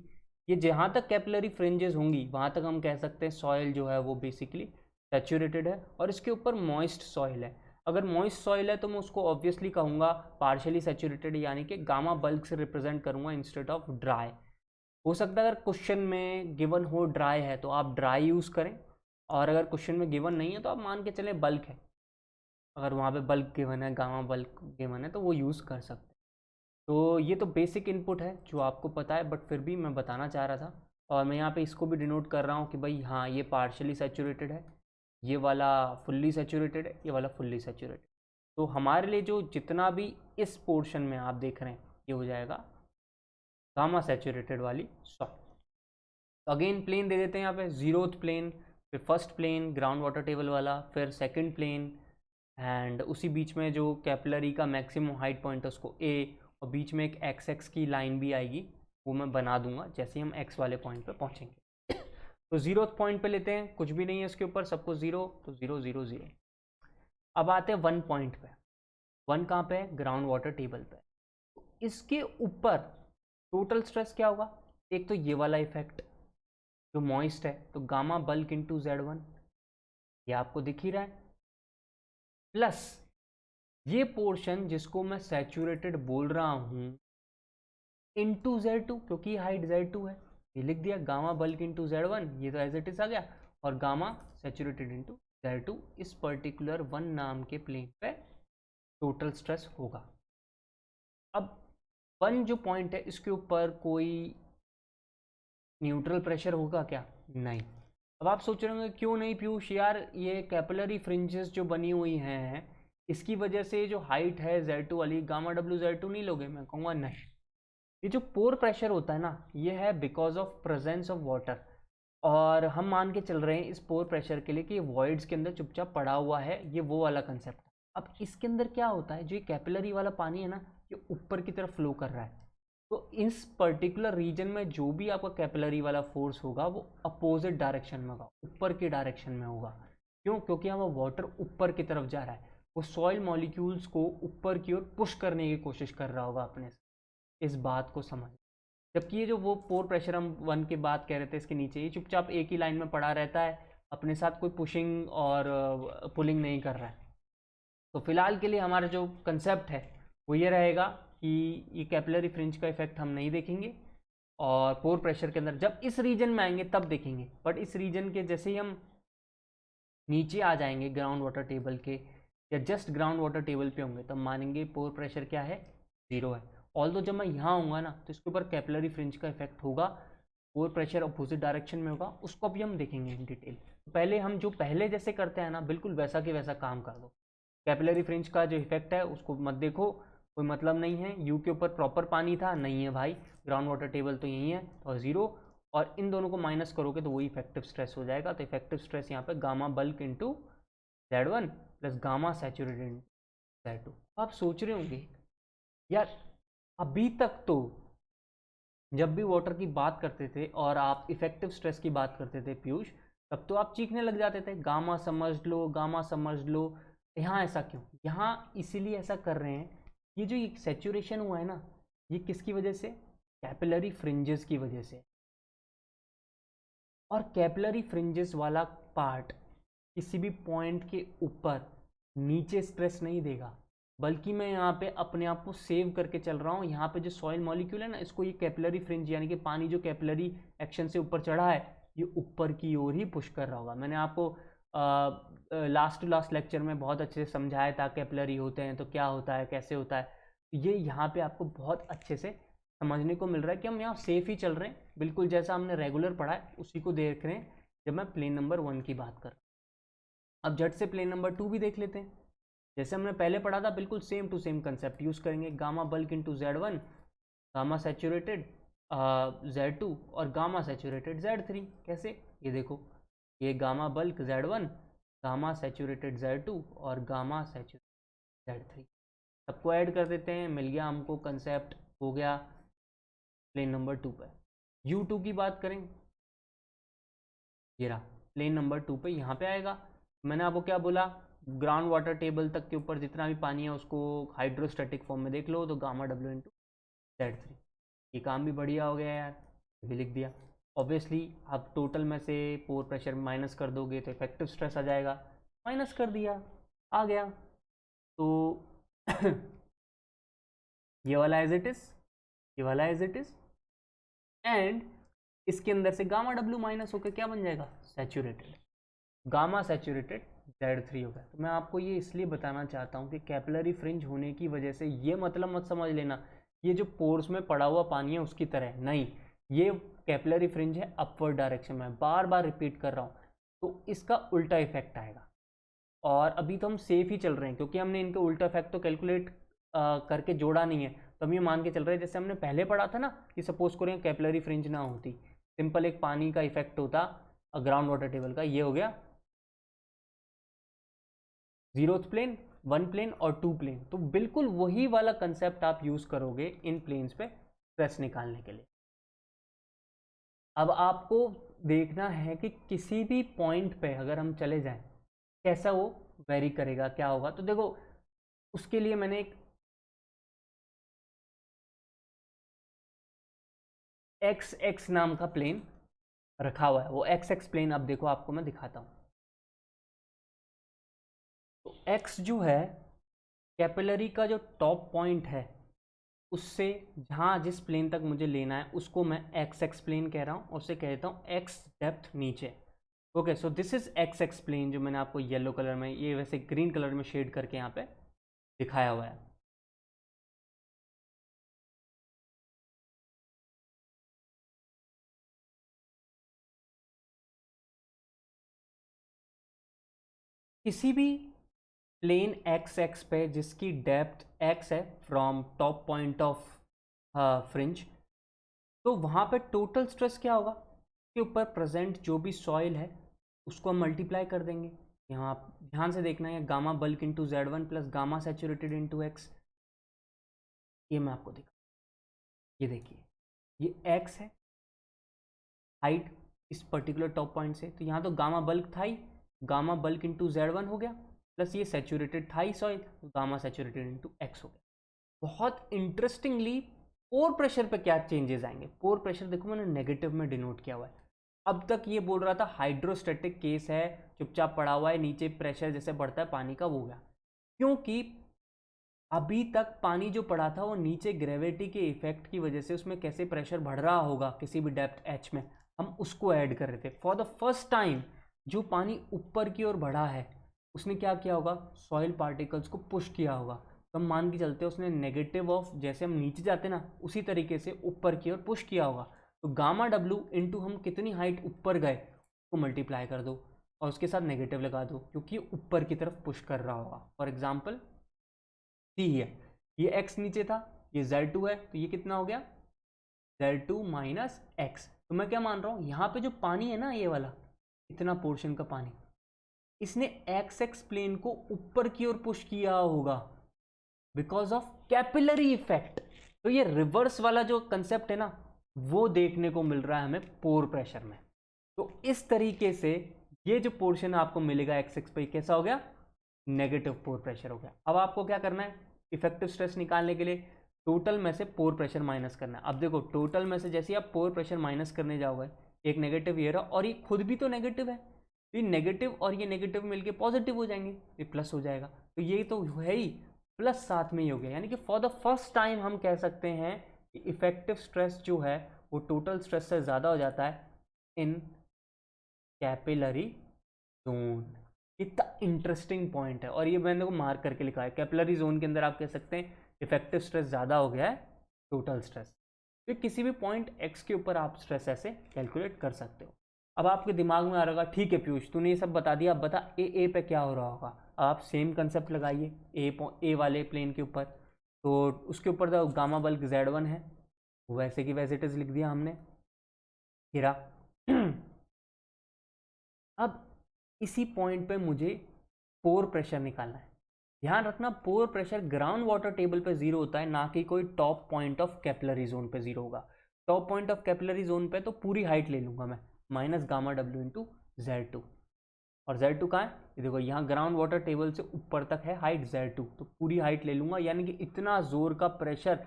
ये जहाँ तक कैपिलरी फ्रिंजेस होंगी वहाँ तक हम कह सकते हैं सॉइल जो है वो बेसिकली सैचुरेटेड है और इसके ऊपर मॉइस्ट सॉइल है। अगर मॉइस्ट सॉइल है तो मैं उसको ऑब्वियसली कहूँगा पार्शियली सैचुरेटेड, यानी कि गामा बल्क से रिप्रेजेंट करूँगा इंस्टेड ऑफ ड्राई। हो सकता है अगर क्वेश्चन में गिवन हो ड्राई है तो आप ड्राई यूज़ करें, और अगर क्वेश्चन में गिवन नहीं है तो आप मान के चलें बल्क है। अगर वहाँ पे बल्क गिवन है, गामा बल्क गिवन है, तो वो यूज़ कर सकते हैं। तो ये तो बेसिक इनपुट है जो आपको पता है, बट फिर भी मैं बताना चाह रहा था। और मैं यहाँ पे इसको भी डिनोट कर रहा हूँ कि भाई हाँ ये पार्शियली सैचुरेटेड है, ये वाला फुल्ली सैचुरेटेड है, ये वाला फुल्ली सैचुरेटेड। तो हमारे लिए जो जितना भी इस पोर्शन में आप देख रहे हैं ये हो जाएगा गामा सैचुरेटेड वाली सॉइल। तो अगेन प्लेन दे देते हैं यहाँ पे, जीरोथ प्लेन, फिर first plane ground water table वाला, फिर सेकंड प्लेन, एंड उसी बीच में जो कैपिलरी का मैक्सिमम हाइट पॉइंट है उसको ए, और बीच में एक एक्स एक्स की लाइन भी आएगी, वो मैं बना दूंगा जैसे हम एक्स वाले पॉइंट पे पहुंचेंगे। तो जीरोथ पॉइंट पे लेते हैं, कुछ भी नहीं है इसके ऊपर, सबको जीरो, तो जीरो जीरो जीरो। अब आते हैं वन पॉइंट पे। वन कहाँ पे है? ग्राउंड वाटर टेबल पे। तो इसके ऊपर टोटल स्ट्रेस क्या होगा? एक तो ये वाला इफेक्ट जो मॉइस्ट है, तो गामा बल्क इंटू Z1, ये आपको दिख ही रहा है, प्लस ये पोर्शन जिसको मैं सैचुरेटेड बोल रहा हूं इंटू Z2, क्योंकि हाइट Z2 है, ये लिख दिया गामा बल्क इंटू Z1, ये तो एज इट इज आ गया, और गामा सैचुरेटेड इंटू Z2 इस पर्टिकुलर वन नाम के प्लेन पे टोटल स्ट्रेस होगा। अब वन जो पॉइंट है इसके ऊपर कोई न्यूट्रल प्रेशर होगा क्या? नहीं। अब आप सोच रहे होंगे क्यों नहीं पीयूष यार, ये कैपिलरी फ्रिंजेस जो बनी हुई हैं इसकी वजह से जो हाइट है Z2 वाली, गामा डब्ल्यू Z2 नहीं लोगे? मैं कहूँगा नहीं, ये जो पोर प्रेशर होता है ना ये है because of presence of water, और हम मान के चल रहे हैं इस पोर प्रेशर के लिए कि ये वॉइड्स के अंदर चुपचाप पड़ा हुआ है, ये वो वाला कंसेप्ट। अब इसके अंदर क्या होता है, जो ये कैपिलरी वाला पानी है ना ये ऊपर की तरफ फ्लो कर रहा है, तो इस पर्टिकुलर रीजन में जो भी आपका कैपिलरी वाला फोर्स होगा वो अपोजिट डायरेक्शन में होगा, ऊपर की डायरेक्शन में होगा। क्यों? क्योंकि हमारा वाटर ऊपर की तरफ जा रहा है, वो सॉइल मॉलिक्यूल्स को ऊपर की ओर पुश करने की कोशिश कर रहा होगा अपने से, इस बात को समझ। जबकि ये जो वो पोर प्रेशर हम वन की बात कह रहे थे इसके नीचे, ये चुपचाप एक ही लाइन में पड़ा रहता है, अपने साथ कोई पुशिंग और पुलिंग नहीं कर रहा है। तो फिलहाल के लिए हमारा जो कंसेप्ट है वो ये रहेगा कि ये कैपिलरी फ्रिंज का इफेक्ट हम नहीं देखेंगे, और पोर प्रेशर के अंदर जब इस रीजन में आएंगे तब देखेंगे, बट इस रीजन के जैसे ही हम नीचे आ जाएंगे ग्राउंड वाटर टेबल के, या जस्ट ग्राउंड वाटर टेबल पे होंगे, तब मानेंगे पोर प्रेशर क्या है? जीरो है। ऑल्दो जब मैं यहाँ आऊँगा ना तो इसके ऊपर कैपिलरी फ्रिंज का इफेक्ट होगा, पोर प्रेशर अपोजिट डायरेक्शन में होगा, उसको भी हम देखेंगे इन डिटेल। पहले हम जो पहले जैसे करते हैं ना बिल्कुल वैसा के वैसा काम कर दो। कैपिलरी फ्रिंज का जो इफेक्ट है उसको मत देखो, कोई मतलब नहीं है। यू के ऊपर प्रॉपर पानी था, नहीं है भाई, ग्राउंड वाटर टेबल तो यही है, तो ज़ीरो, और इन दोनों को माइनस करोगे तो वही इफेक्टिव स्ट्रेस हो जाएगा। तो इफेक्टिव स्ट्रेस यहाँ पे gamma bulk into Z1 plus gamma saturated Z2। आप सोच रहे होंगे यार अभी तक तो जब भी वाटर की बात करते थे और आप इफेक्टिव स्ट्रेस की बात करते थे पीयूष, तब तो आप चीखने लग जाते थे, गामा समझ लो, गामा समझ लो। यहाँ ऐसा क्यों? यहाँ इसीलिए ऐसा कर रहे हैं, ये जो सैचुरेशन हुआ है ना ये किसकी वजह से? कैपिलरी फ्रिंजेस की वजह से। और कैपिलरी फ्रिंजेस वाला पार्ट किसी भी पॉइंट के ऊपर नीचे स्ट्रेस नहीं देगा, बल्कि मैं यहाँ पे अपने आप को सेव करके चल रहा हूँ। यहाँ पे जो सॉइल मॉलिक्यूल है ना इसको ये कैपिलरी फ्रिंज यानी कि पानी जो कैपिलरी एक्शन से ऊपर चढ़ा है ये ऊपर की ओर ही पुश कर रहा होगा। मैंने आपको लास्ट टू लास्ट लेक्चर में बहुत अच्छे से समझाया था कैपिलरी होते हैं तो क्या होता है, कैसे होता है। ये यहाँ पे आपको बहुत अच्छे से समझने को मिल रहा है कि हम यहाँ सेफ ही चल रहे हैं, बिल्कुल जैसा हमने रेगुलर पढ़ा है उसी को देख रहे हैं जब मैं प्लेन नंबर 1 की बात कर। अब झट से प्लेन नंबर 2 भी देख लेते हैं, जैसे हमने पहले पढ़ा था बिल्कुल same to same concept use करेंगे। Gamma bulk into Z1, gamma saturated Z2 और गामा सैचुरेटेड Z3। कैसे? ये देखो, ये gamma bulk Z1, gamma saturated Z2 और गामा सैचुरेटेड Z3, सबको ऐड कर देते हैं, मिल गया हमको कंसेप्ट, हो गया प्लेन नंबर 2 पे। U2 की बात करें, ये रहा प्लेन नंबर 2 पे, यहाँ पे आएगा। मैंने आपको क्या बोला, ग्राउंड वाटर टेबल तक के ऊपर जितना भी पानी है उसको हाइड्रोस्टैटिक फॉर्म में देख लो, तो गामा डब्ल्यू इंटू Z3। ये काम भी बढ़िया हो गया यार, भी लिख दिया। ऑब्वियसली आप टोटल में से पोर प्रेशर माइनस कर दोगे तो इफेक्टिव स्ट्रेस आ जाएगा, माइनस कर दिया, आ गया। तो ये वाला एज इट इज, ये वाला एज इट इज, एंड इसके अंदर से गामा डब्ल्यू माइनस होकर क्या बन जाएगा, सैचुरेटेड, गामा सैचुरेटेड Z3 हो गया। तो मैं आपको ये इसलिए बताना चाहता हूँ कि कैपिलरी फ्रिंज होने की वजह से ये मतलब मत समझ लेना ये जो पोर्स में पड़ा हुआ पानी है उसकी तरह नहीं, ये कैपिलरी फ्रिंज है अपवर्ड डायरेक्शन में, बार बार रिपीट कर रहा हूँ, तो इसका उल्टा इफेक्ट आएगा। और अभी तो हम सेफ ही चल रहे हैं क्योंकि हमने इनका उल्टा इफेक्ट तो कैलकुलेट करके जोड़ा नहीं है, तो हम ये मान के चल रहे हैं जैसे हमने पहले पढ़ा था ना कि सपोज करें कैपिलरी फ्रिंज ना होती, सिंपल एक पानी का इफेक्ट होता ग्राउंड वाटर टेबल का, ये हो गया जीरोथ प्लेन, वन प्लेन और टू प्लेन, तो बिल्कुल वही वाला कंसेप्ट आप यूज करोगे इन प्लेन्स पे स्ट्रेस निकालने के लिए। अब आपको देखना है कि किसी भी पॉइंट पे अगर हम चले जाएं कैसा वो वेरी करेगा, क्या होगा। तो देखो उसके लिए मैंने एक एक्स एक्स नाम का प्लेन रखा हुआ है, वो एक्स एक्स प्लेन अब देखो आपको मैं दिखाता हूं। तो एक्स जो है कैपिलरी का जो टॉप पॉइंट है उससे जहाँ जिस प्लेन तक मुझे लेना है उसको मैं एक्स एक्स प्लेन कह रहा हूँ, और उससे कहता हूँ एक्स डेप्थ नीचे। Okay, so this is X X plane जो मैंने आपको येलो कलर में, ये वैसे ग्रीन कलर में शेड करके यहाँ पे दिखाया हुआ है। किसी भी प्लेन एक्स एक्स पे जिसकी डेप्थ एक्स है from top point of fringe, तो वहाँ पे टोटल स्ट्रेस क्या होगा के ऊपर प्रेजेंट जो भी सॉइल है उसको हम मल्टीप्लाई कर देंगे। यहाँ आप ध्यान से देखना है gamma bulk into Z1 plus gamma saturated into x, ये मैं आपको दिखा, ये देखिए ये एक्स है हाइट इस पर्टिकुलर टॉप पॉइंट से, तो यहाँ तो गामा बल्क था ही, गामा बल्क इंटू Z1 हो गया, प्लस ये सैचुरेटेड था ही सॉइल, तो गामा सैचुरेटेड इंटू एक्स हो गया। बहुत इंटरेस्टिंगली पोर प्रेशर पे क्या चेंजेस आएंगे, पोर प्रेशर देखो मैंने नेगेटिव में डिनोट किया हुआ है। अब तक ये बोल रहा था हाइड्रोस्टैटिक केस है, चुपचाप पड़ा हुआ है, नीचे प्रेशर जैसे बढ़ता है पानी का वो हो गया, क्योंकि अभी तक पानी जो पड़ा था वो नीचे ग्रेविटी के इफेक्ट की वजह से उसमें कैसे प्रेशर बढ़ रहा होगा किसी भी डेप्थ एच में, हम उसको ऐड कर रहे थे। फॉर द फर्स्ट टाइम जो पानी ऊपर की ओर बढ़ा है उसने क्या किया होगा, सॉइल पार्टिकल्स को पुश किया होगा, तो हम मान के चलते हैं उसने नेगेटिव ऑफ जैसे हम नीचे जाते ना उसी तरीके से ऊपर की ओर पुश किया होगा। तो गामा डब्ल्यू इंटू हम कितनी हाइट ऊपर गए उसको मल्टीप्लाई कर दो और उसके साथ नेगेटिव लगा दो क्योंकि ऊपर की तरफ पुश कर रहा होगा। फॉर एग्जाम्पल सी है, ये x नीचे था, ये Z2 है, तो ये कितना हो गया Z2 माइनस एक्स। तो मैं क्या मान रहा हूँ यहाँ पे जो पानी है ना ये वाला इतना पोर्शन का पानी, इसने एक्स एक्स प्लेन को ऊपर की ओर पुश किया होगा बिकॉज ऑफ कैपिलरी इफेक्ट। तो ये रिवर्स वाला जो कंसेप्ट है ना वो देखने को मिल रहा है हमें पोर प्रेशर में। तो इस तरीके से ये जो पोर्शन आपको मिलेगा एक्स एक्स पे कैसा हो गया, नेगेटिव पोर प्रेशर हो गया। अब आपको क्या करना है इफेक्टिव स्ट्रेस निकालने के लिए, टोटल में से पोर प्रेशर माइनस करना है। अब देखो टोटल में से जैसे ही आप पोर प्रेशर माइनस करने जाओगे एक नेगेटिव ये रहा और ये खुद भी तो नेगेटिव है, ये नेगेटिव और ये नेगेटिव मिलके पॉजिटिव हो जाएंगे, ये प्लस हो जाएगा, तो ये तो है ही प्लस साथ में ही हो गया। यानी कि फॉर द फर्स्ट टाइम हम कह सकते हैं कि इफेक्टिव स्ट्रेस जो है वो टोटल स्ट्रेस से ज़्यादा हो जाता है इन कैपिलरी जोन। कितना इंटरेस्टिंग पॉइंट है, और ये मैंने को मार्क करके लिखा है कैपिलरी जोन के अंदर आप कह सकते हैं इफेक्टिव स्ट्रेस ज़्यादा हो गया है टोटल स्ट्रेस। तो किसी भी पॉइंट एक्स के ऊपर आप स्ट्रेस ऐसे कैलकुलेट कर सकते हो। अब आपके दिमाग में आ रहा ठीक है पीयूष तूने ये सब बता दिया, अब बता ए पे क्या हो रहा होगा। आप सेम कंसेप्ट लगाइए ए वाले प्लेन के ऊपर, तो उसके ऊपर तो गामा बल्क Z1 है, वैसे की वैसे इट लिख दिया हमने हीरा। अब इसी पॉइंट पे मुझे पोर प्रेशर निकालना है। ध्यान रखना pore pressure ground water table पे जीरो होता है, ना कि कोई top point of capillary zone पे जीरो होगा। Top point of capillary zone पे तो पूरी हाइट ले लूंगा मैं, minus gamma W into Z2, और Z2 कहाँ है, ये देखो यहाँ ग्राउंड वाटर टेबल से ऊपर तक है हाइट Z2, तो पूरी हाइट ले लूंगा, यानी कि इतना जोर का प्रेशर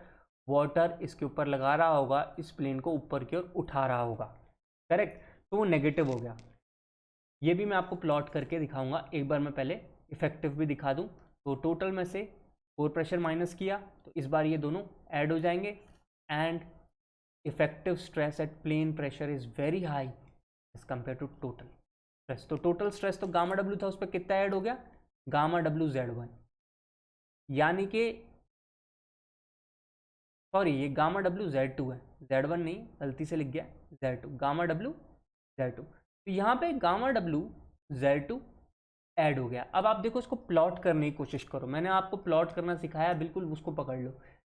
वाटर इसके ऊपर लगा रहा होगा, इस प्लेन को ऊपर की ओर उठा रहा होगा, करेक्ट। तो वो नेगेटिव हो गया। ये भी मैं आपको प्लॉट करके दिखाऊंगा। एक बार मैं पहले इफेक्टिव भी दिखा दूं। तो टोटल में से कोर प्रेशर माइनस किया तो इस बार ये दोनों ऐड हो जाएंगे, and effective stress at plane pressure is very high as compare to total stress. तो टोटल स्ट्रेस तो गामा डब्ल्यू था, उस पर कितना ऐड हो गया, गामा डब्ल्यू Z1, यानी कि सॉरी ये गामा डब्ल्यू Z2 है, Z1 नहीं, गलती से लिख गया Z2, गामा डब्ल्यू Z2। तो यहाँ पे गामा डब्ल्यू Z2 ऐड हो गया। अब आप देखो इसको प्लॉट करने की कोशिश करो, मैंने आपको प्लॉट करना सिखाया, बिल्कुल उसको पकड़ लो।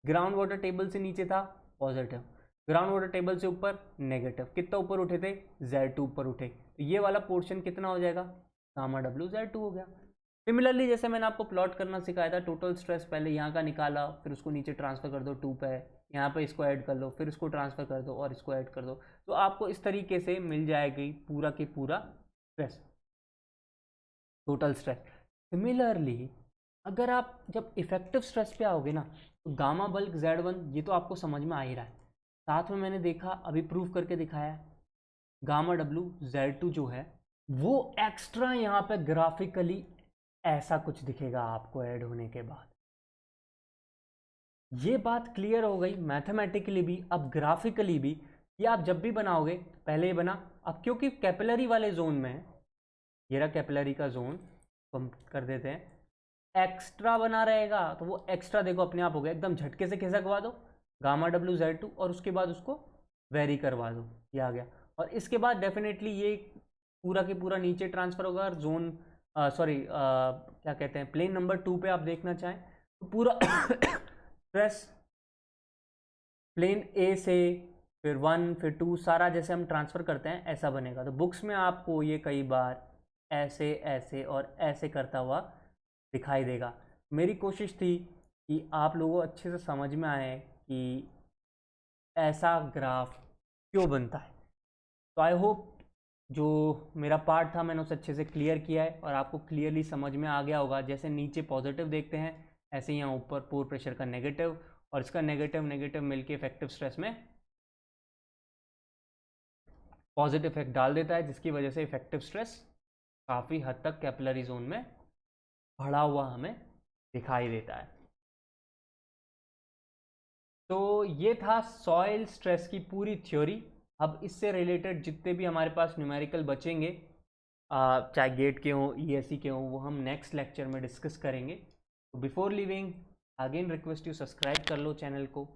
ग्राउंड वाटर टेबल से नीचे था पॉजिटिव, ग्राउंड वाटर टेबल से ऊपर नेगेटिव, कितना ऊपर उठे थे, Z2 ऊपर उठे, तो ये वाला पोर्शन कितना हो जाएगा, गामा डब्ल्यू Z2 हो गया। सिमिलरली जैसे मैंने आपको प्लॉट करना सिखाया था, टोटल स्ट्रेस पहले यहाँ का निकाला, फिर उसको नीचे ट्रांसफर कर दो 2 पे, यहाँ पे इसको ऐड कर लो, फिर इसको ट्रांसफर कर दो और इसको ऐड कर दो, तो आपको इस तरीके से मिल जाएगी पूरा की पूरा स्ट्रेस, टोटल स्ट्रेस। सिमिलरली अगर आप जब इफेक्टिव स्ट्रेस पे आओगे ना, तो गामा बल्क Z1 ये तो आपको समझ में आ ही रहा है, साथ में मैंने देखा अभी प्रूफ करके दिखाया, गामा डब्ल्यू Z2 जो है वो एक्स्ट्रा यहाँ पे ग्राफिकली ऐसा कुछ दिखेगा आपको ऐड होने के बाद। ये बात क्लियर हो गई मैथमेटिकली भी, अब ग्राफिकली भी। ये आप जब भी बनाओगे, पहले ये बना, अब क्योंकि कैपिलरी वाले जोन में है, ये रहा कैपिलरी का जोन, तो हम कर देते हैं एक्स्ट्रा बना रहेगा, तो वो एक्स्ट्रा देखो अपने आप हो गया, एकदम झटके से खिसकवा दो गामा डब्ल्यू Z2 और उसके बाद उसको वेरी करवा दो, ये आ गया। और इसके बाद डेफिनेटली ये पूरा के पूरा नीचे ट्रांसफर होगा, और जोन सॉरी क्या कहते हैं, प्लेन नंबर 2 पे आप देखना चाहें तो पूरा स्ट्रेस प्लेन ए से फिर 1 फिर 2 सारा जैसे हम ट्रांसफ़र करते हैं ऐसा बनेगा। तो बुक्स में आपको ये कई बार ऐसे ऐसे और ऐसे करता हुआ दिखाई देगा। मेरी कोशिश थी कि आप लोगों को अच्छे से समझ में आए कि ऐसा ग्राफ क्यों बनता है। तो आई होप जो मेरा पार्ट था मैंने उसे अच्छे से क्लियर किया है और आपको क्लियरली समझ में आ गया होगा। जैसे नीचे पॉजिटिव देखते हैं, ऐसे ही यहाँ ऊपर पोर प्रेशर का नेगेटिव, और इसका नेगेटिव नेगेटिव मिलके इफेक्टिव स्ट्रेस में पॉजिटिव इफेक्ट डाल देता है, जिसकी वजह से इफेक्टिव स्ट्रेस काफ़ी हद तक कैपिलरी जोन में बढ़ा हुआ हमें दिखाई देता है। तो ये था सॉइल स्ट्रेस की पूरी थ्योरी। अब इससे रिलेटेड जितने भी हमारे पास न्यूमेरिकल बचेंगे, चाहे गेट के हों ईएससी के हों, वो हम नेक्स्ट लेक्चर में डिस्कस करेंगे। तो before living again request you subscribe कर लो चैनल को,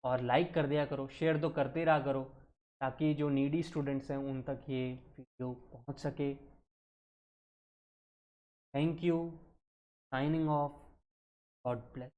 और लाइक कर दिया करो, शेयर तो करते रहा करो, ताकि जो नीडी स्टूडेंट्स हैं उन तक ये वीडियो पहुंच सके। Thank you, signing off, God bless.